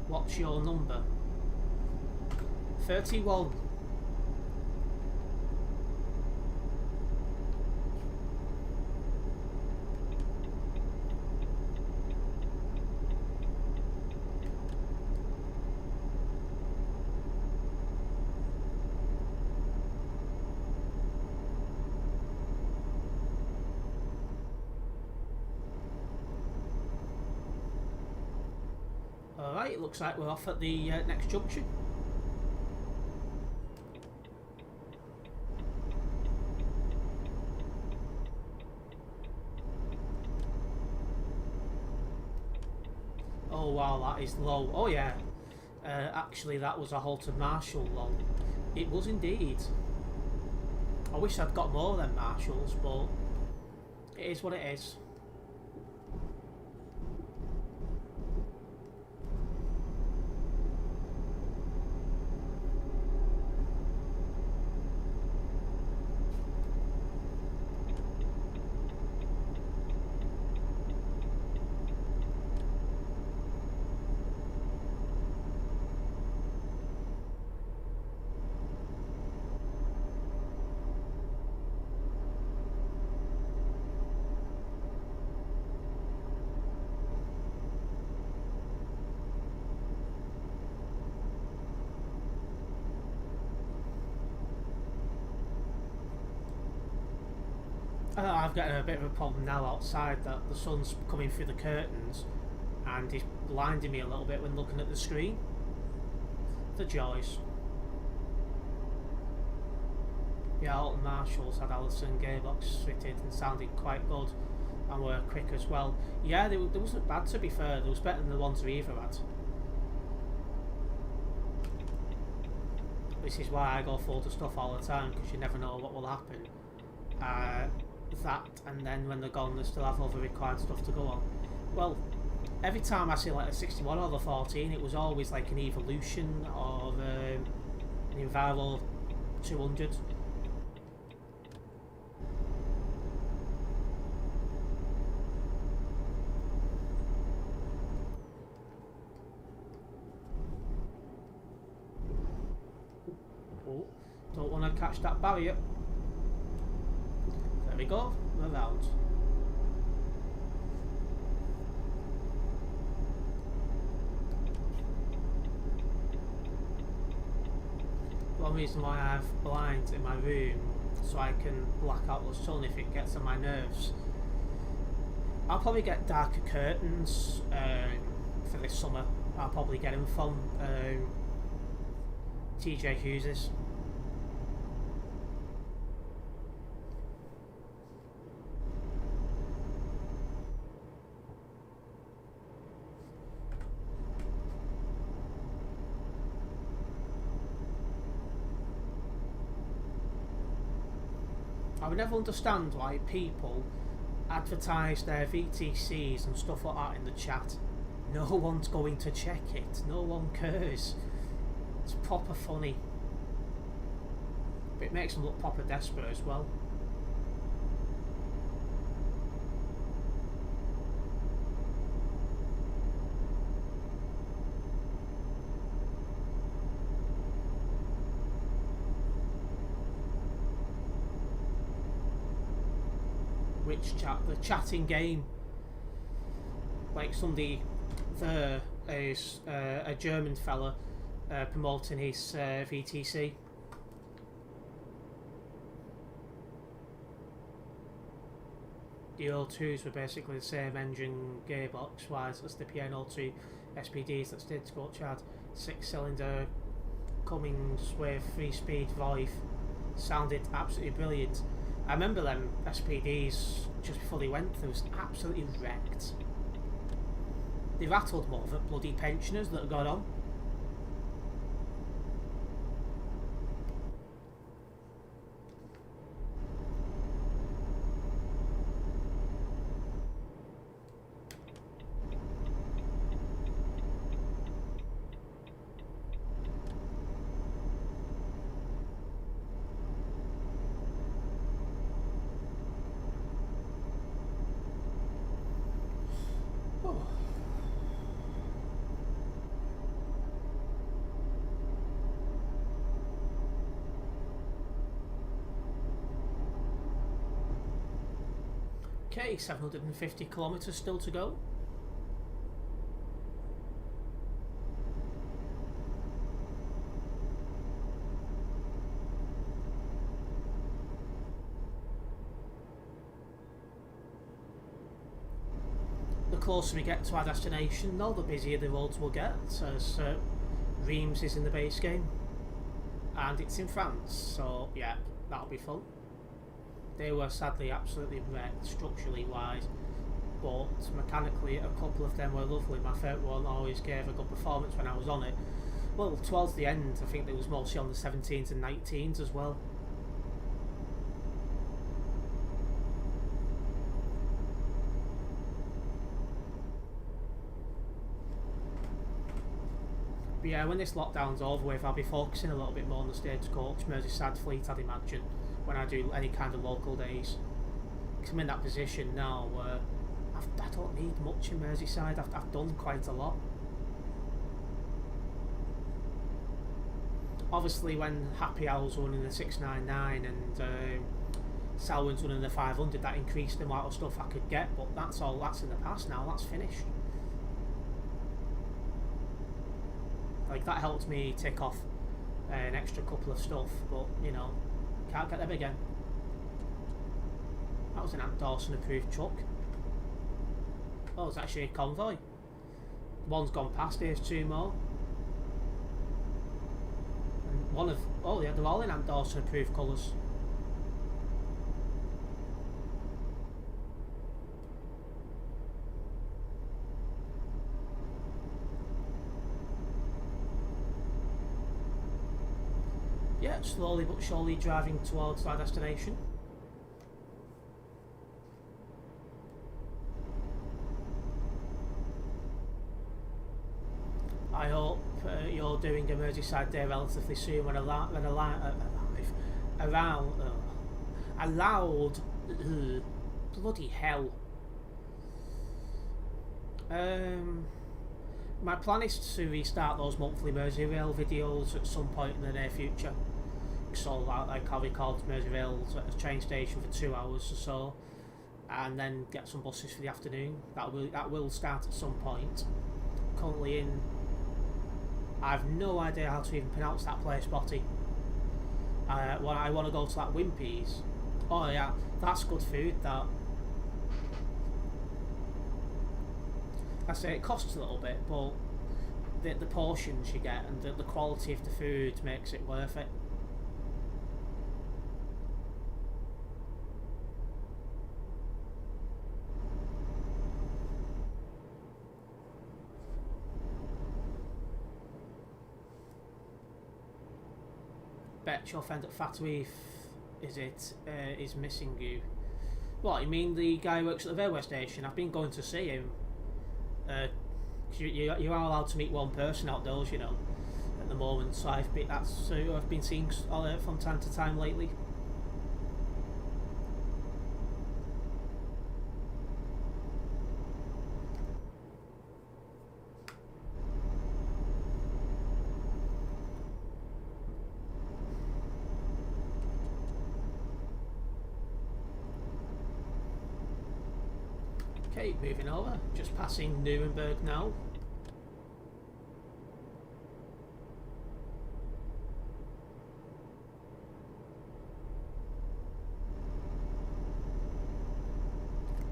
What's your number? 31. Right, it looks like we're off at the next junction. Oh wow, that is low. Oh yeah, actually that was a halted marshal low. It was indeed. I wish I'd got more than marshals, but it is what it is. I've got a bit of a problem now outside that the sun's coming through the curtains and it's blinding me a little bit when looking at the screen. The joys. Yeah, Alton Marshalls had Allison gearbox fitted and sounded quite good and were quick as well. Yeah, they wasn't bad to be fair, they was better than the ones we either had. This is why I go full to stuff all the time, because you never know what will happen. That, and then when they're gone they still have other required stuff to go on. Well, every time I see like a 61 or the 14, it was always like an evolution or an Enviro 200. Oh, don't want to catch that barrier. There we go, we're round. One reason why I have blinds in my room, so I can block out the sun if it gets on my nerves. I'll probably get darker curtains for this summer. I'll probably get them from TJ Hughes's. I would never understand why people advertise their VTCs and stuff like that in the chat. No one's going to check it. No one cares. It's proper funny. But it makes them look proper desperate as well. Which chat? The chatting game. Like somebody there is a German fella promoting his VTC. The O2s were basically the same engine gearbox wise as the PN02 SPDs that did Scotch had. 6-cylinder Cummins with 3-speed Voive. Sounded absolutely brilliant. I remember them SPDs just before they went, they was absolutely wrecked. They rattled more than bloody pensioners that had gone on. Okay, 750 kilometres still to go. The closer we get to our destination, though, the busier the roads will get, as Reims is in the base game, and it's in France, so yeah, that'll be fun. They were sadly absolutely wrecked structurally wise, but mechanically a couple of them were lovely. My favourite one always gave a good performance when I was on it. Well, towards the end, I think it was mostly on the 17s and 19s as well. But yeah, when this lockdown's over with, I'll be focusing a little bit more on the Stagecoach Merseyside fleet, I'd imagine, when I do any kind of local days. Because I'm in that position now where I don't need much in Merseyside. I've done quite a lot. Obviously, when Happy Hour's running the 699 and Selwyn's running the 500, that increased the amount of stuff I could get, but that's in the past now, that's finished. Like, that helped me tick off an extra couple of stuff, but, you know, can't get them again. That was an Ant Dawson approved truck. Oh, it's actually a Convoy. One's gone past, here's two more. And one of, oh yeah, they're all in Ant Dawson approved colours. Yeah, slowly but surely driving towards our destination. I hope you're doing a Merseyside day relatively soon when allowed. Bloody hell. My plan is to restart those monthly Merseyrail videos at some point in the near future. So, like, I'll record Merseyrail at a train station for 2 hours or so, and then get some buses for the afternoon. That will start at some point. Currently in, I have no idea how to even pronounce that place, Botty. I want to go to that Wimpy's. Oh yeah, that's good food, that. I say it costs a little bit, but the portions you get and the quality of the food makes it worth it. Bet your friend at Fatweef is missing you. What, you mean the guy who works at the railway station? I've been going to see him. You are allowed to meet one person outdoors, you know, at the moment. So I've been seeing from time to time lately. Okay, moving over, just passing Nuremberg now.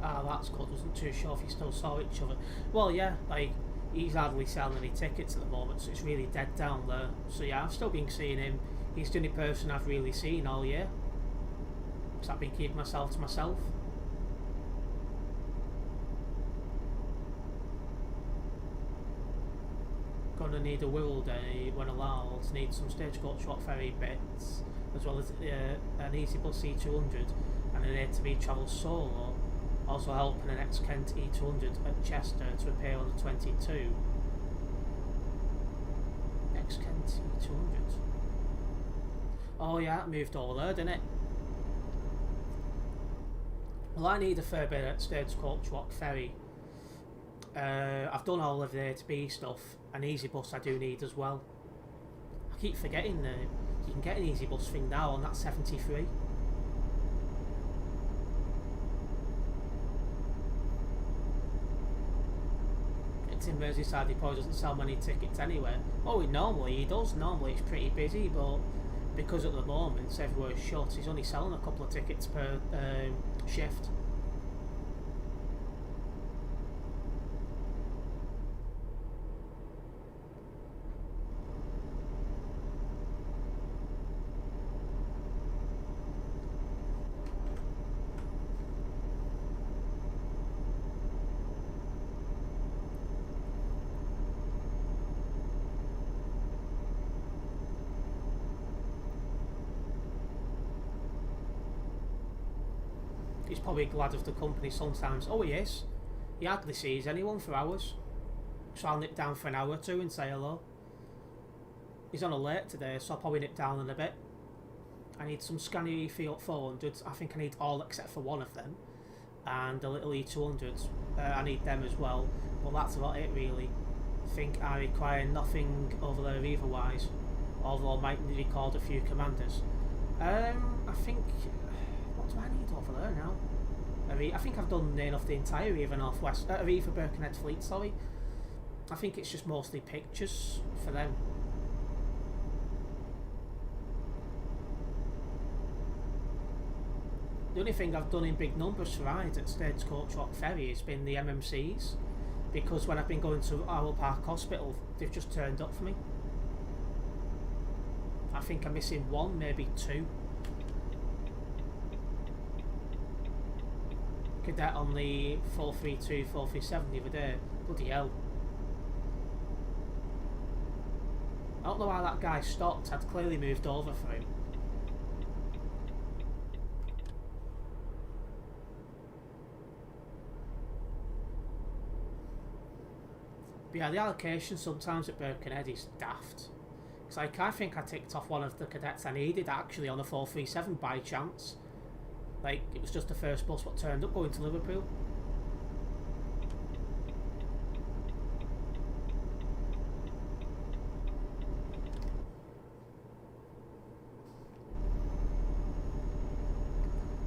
Ah, that's good, wasn't too sure if you still saw each other. Well, yeah, like, he's hardly selling any tickets at the moment, so it's really dead down there. So yeah, I've still been seeing him. He's the only person I've really seen all year, because I've been keeping myself to myself. Gonna need a Wirral day when allowed, need some Stagecoach Rock Ferry bits, as well as an Easy Bus E200 and an A to B travel solo, also helping an ex-Kent E200 at Chester to appear on the 22. Ex-Kent E200. Oh yeah, it moved over there, didn't it? Well, I need a fair bit at Stagecoach Rock Ferry. I've done all of the A to B stuff. An Easy Bus I do need as well. I keep forgetting that you can get an Easy Bus thing now on that 73. It's in Merseyside, he probably doesn't sell many tickets anywhere. Oh, he does. Normally it's pretty busy, but because at the moment everywhere's shut, he's only selling a couple of tickets per shift. he's probably glad of the company sometimes. Oh, he is. He hardly sees anyone for hours. So I'll nip down for an hour or two and say hello. He's on a late today, so I'll probably nip down in a bit. I need some Scania E 400s. I think I need all except for one of them. And the little E200s. I need them as well. Well, that's about it really. I think I require nothing over there either-wise. Although I might record a few commanders. I think... What do I need over there now? I think I've done enough the entire Eva Northwest... Eva Birkenhead fleet, sorry. I think it's just mostly pictures for them. The only thing I've done in big numbers for rides at Stagecoach Rock Ferry has been the MMCs. Because when I've been going to Owl Park Hospital, they've just turned up for me. I think I'm missing one, maybe two. Cadet on the 432, 437 the other day. Bloody hell. I don't know why that guy stopped. I'd clearly moved over for him. But yeah, the allocation sometimes at Birkenhead is daft. Because like, I think I ticked off one of the cadets I needed actually on a 437 by chance. Like, it was just the first bus what turned up going to Liverpool.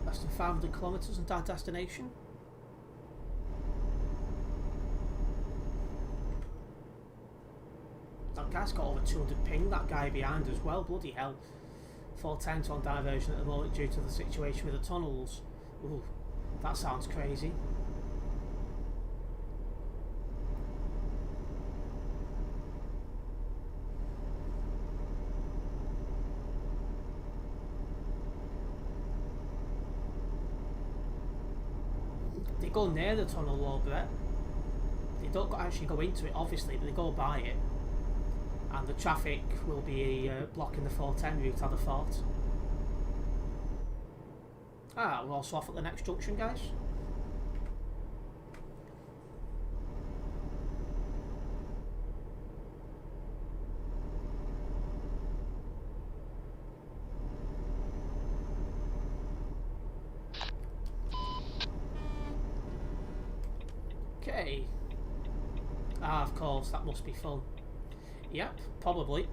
Less than 500 kilometres and our destination. That guy's got over 200 ping, that guy behind as well, bloody hell. 410's on diversion at the moment due to the situation with the tunnels. Ooh, that sounds crazy. They go near the tunnel over there. They don't actually go into it obviously, but they go by it. And the traffic will be blocking the 410 route, I'd have thought. Ah, we're also off at the next junction, guys. Okay. Ah, of course, that must be fun. Yep, probably.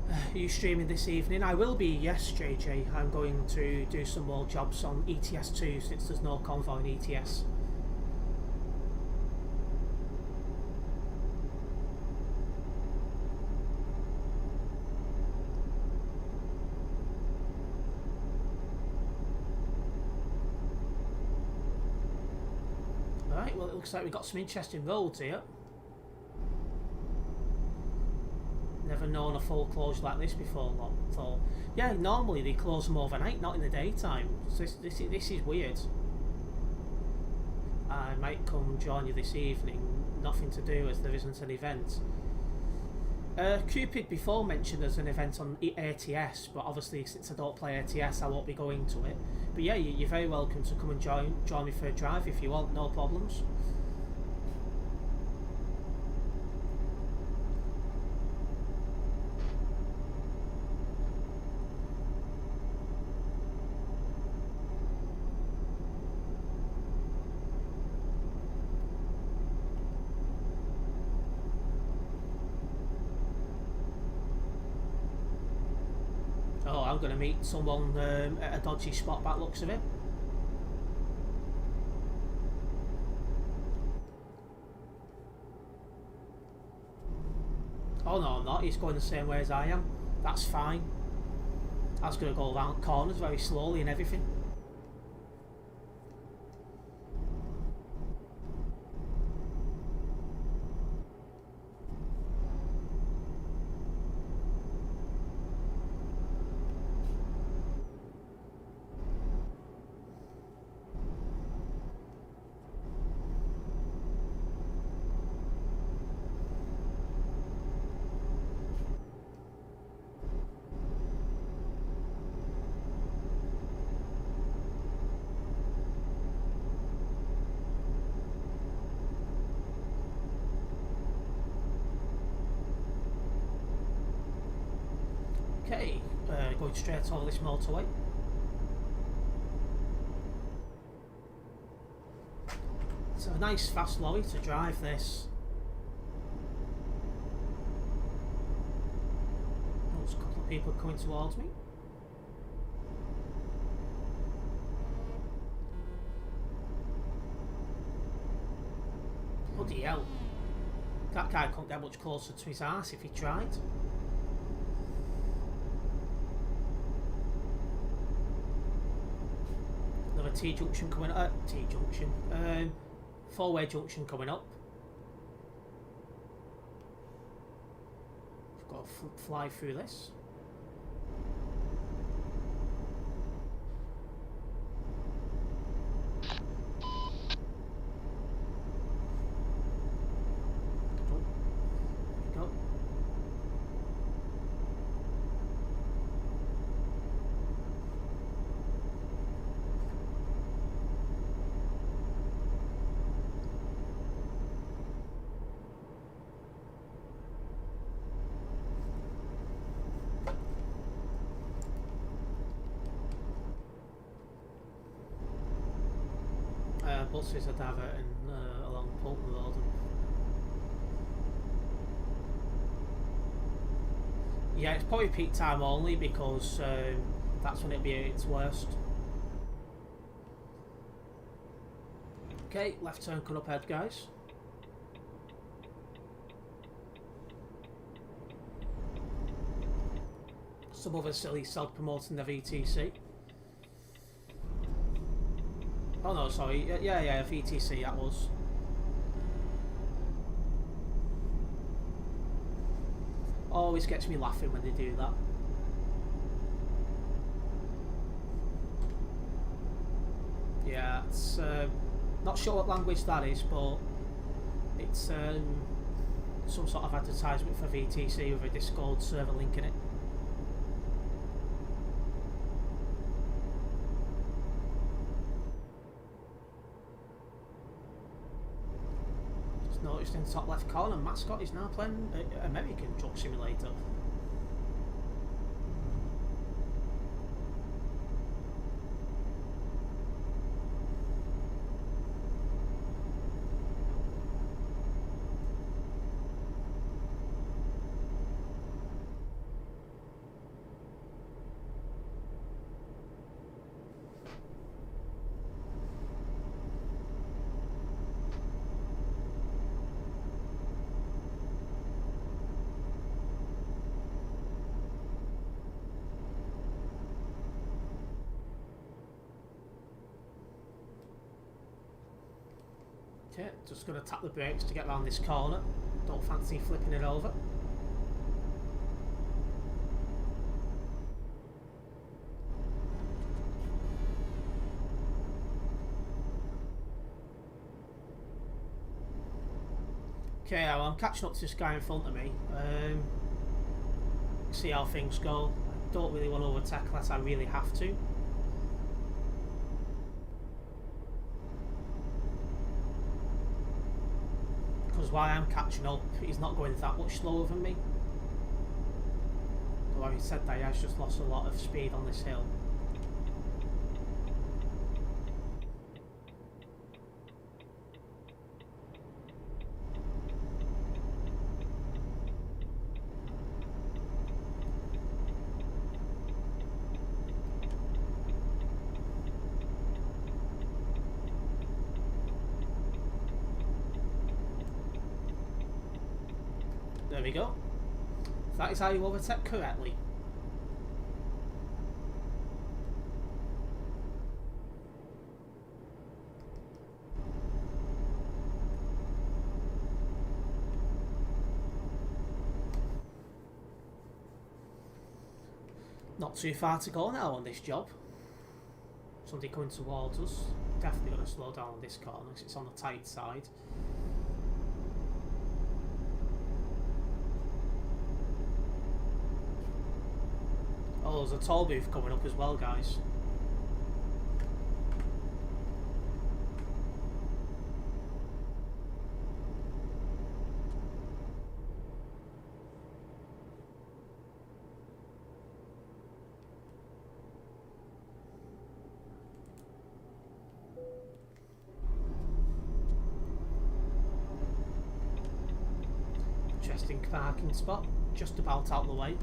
Are you streaming this evening? I will be, yes, JJ. I'm going to do some more jobs on ETS2 since there's no Convoy in ETS. Right, well, it looks like we've got some interesting roads here. Never known a full closure like this before, so yeah, normally they close them overnight, not in the daytime. So this is weird. I might come join you this evening. Nothing to do as there isn't an event. Cupid before mentioned there's an event on ATS, but obviously since I don't play ATS I won't be going to it. But yeah, you're very welcome to come and join me for a drive if you want, no problems. I'm going to meet someone at a dodgy spot by the looks of it. Oh no, I'm not. He's going the same way as I am. That's fine. I was going to go around corners very slowly and everything. Okay, going straight over this motorway. It's a nice fast lorry to drive this. There's a couple of people coming towards me. Bloody hell. That guy couldn't get much closer to his arse if he tried. Another T-junction coming up. T-junction. Four-way junction coming up. I've got to fly through this. Buses are diverting along Polton Road. Yeah, it's probably peak time only because that's when it'll be at its worst. Okay, left turn cut up ahead, guys. Some other silly self-promoting the VTC. Oh no, sorry. Yeah, VTC that was. Always gets me laughing when they do that. Yeah, it's not sure what language that is, but it's some sort of advertisement for VTC with a Discord server link in it. Noticed in the top left corner, Mascot is now playing American Truck Simulator. Okay, just going to tap the brakes to get around this corner. Don't fancy flipping it over. Okay, well, I'm catching up to this guy in front of me. See how things go. I don't really want to overtake unless I really have to. Because while I'm catching up, he's not going that much slower than me. Although he said that he has just lost a lot of speed on this hill. There we go. That is how you overtake correctly. Not too far to go now on this job. Somebody coming towards us. Definitely going to slow down on this corner because it's on the tight side. Oh, there's a toll booth coming up as well, guys. interesting parking spot, just about out of the way.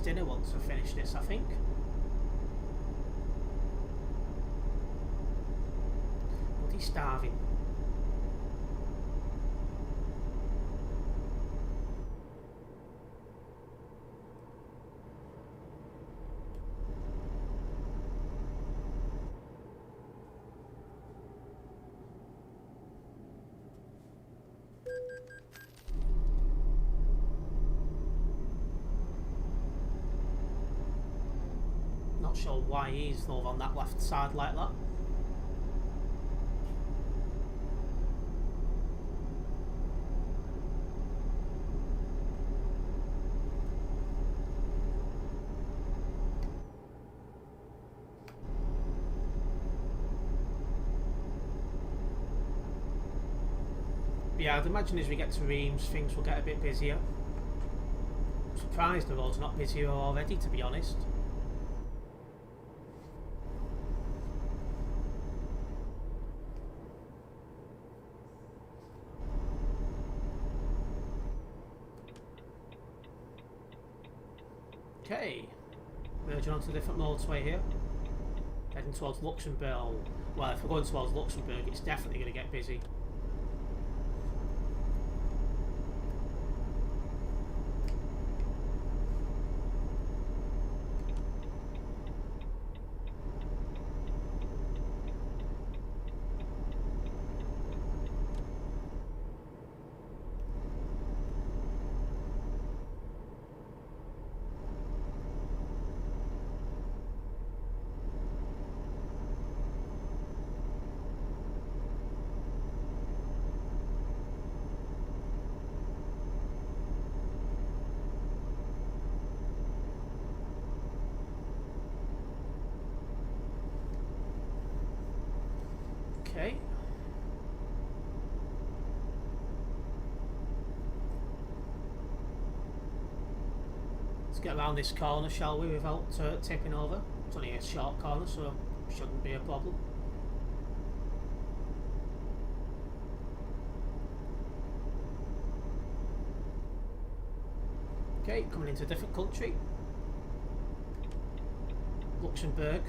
Dinner once I finish this, I think. Bloody starving. Not sure why he's over on that left side like that. But yeah, I'd imagine as we get to Reims, things will get a bit busier. I'm surprised the road's not busier already, to be honest. Okay, merging onto a different motorway here. Heading towards Luxembourg. Well, if we're going towards Luxembourg, it's definitely going to get busy. Okay. Let's get around this corner, shall we, without tipping over. It's only a short corner, so shouldn't be a problem. Okay, coming into a different country. Luxembourg.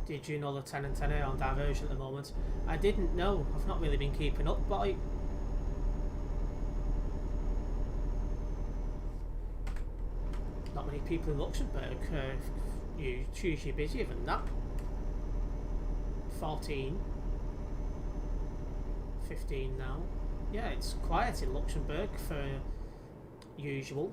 Did you know the 10 and 10 are on diversion at the moment? I didn't know. I've not really been keeping up, but not many people in Luxembourg. You're usually busier than that. 14, 15 now. Yeah, it's quiet in Luxembourg for usual.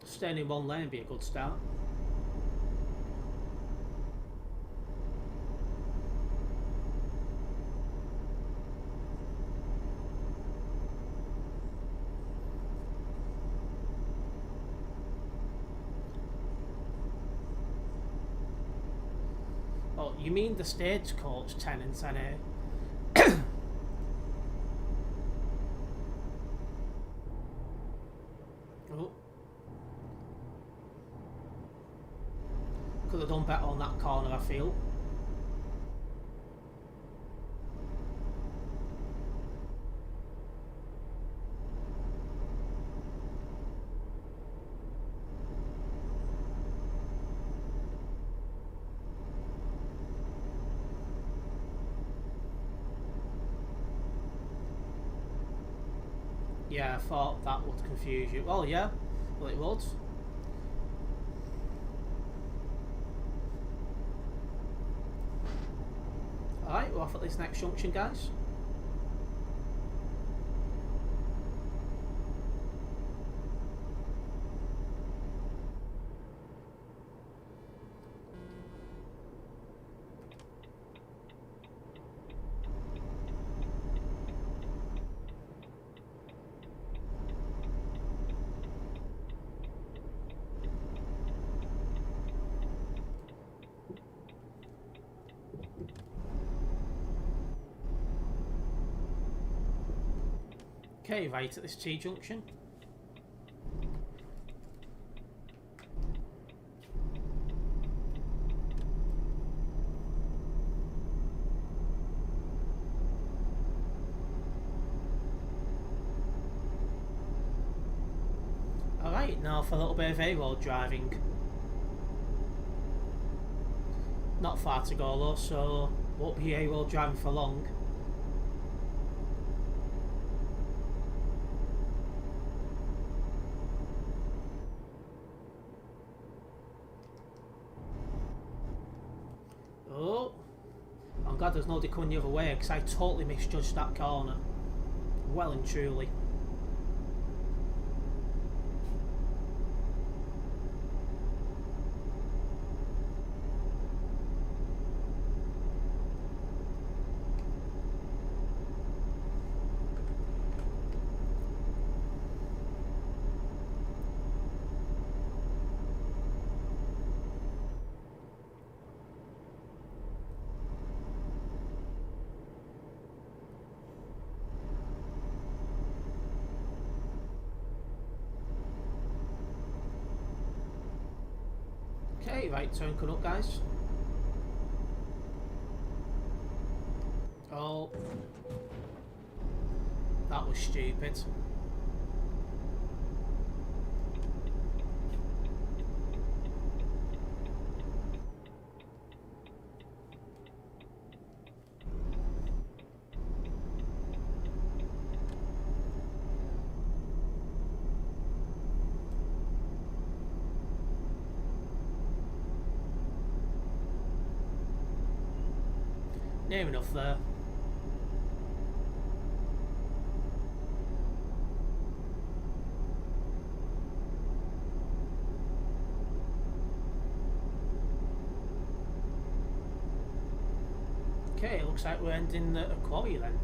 Staying in one lane would be a good start. Oh, you mean the stagecoach 10 and 10A? Oh. Could have done better on that corner, I feel. Yeah, I thought that would confuse you. Well, yeah, well, it would. Alright, we're off at this next junction, guys. Okay, right at this T-junction. Alright, now for a little bit of A-road driving. Not far to go though, so won't be A-road driving for long. Oh, I'm glad there's nobody coming the other way because I totally misjudged that corner. Well and truly. Okay, right turn coming up, guys. Oh, that was stupid. Near enough there. Okay, looks like we're ending the quarry then.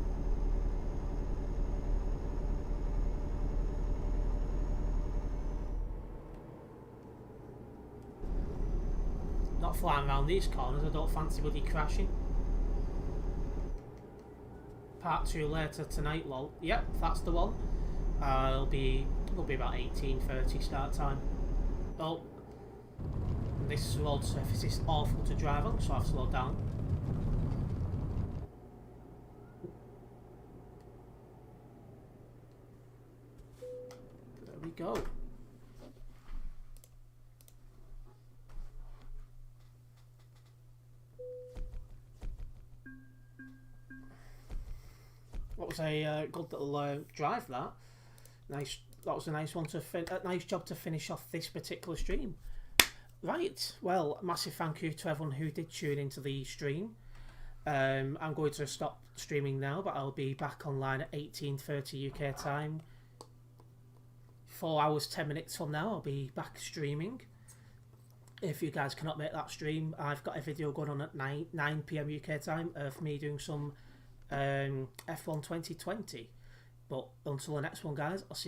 Not flying around these corners, I don't fancy bloody crashing. Part 2 later tonight, lol. Yep, that's the one. It'll be about 18:30 start time. Oh, this road surface is awful to drive on, so I've slowed down. There we go. What was a good little drive that. Nice. That was a nice one to a nice job to finish off this particular stream. Right. Well, massive thank you to everyone who did tune into the stream. I'm going to stop streaming now, but I'll be back online at 18:30 UK time. 4 hours 10 minutes from now, I'll be back streaming. If you guys cannot make that stream, I've got a video going on at 9 PM UK time of me doing some F1 2020. But until the next one, guys, I'll see you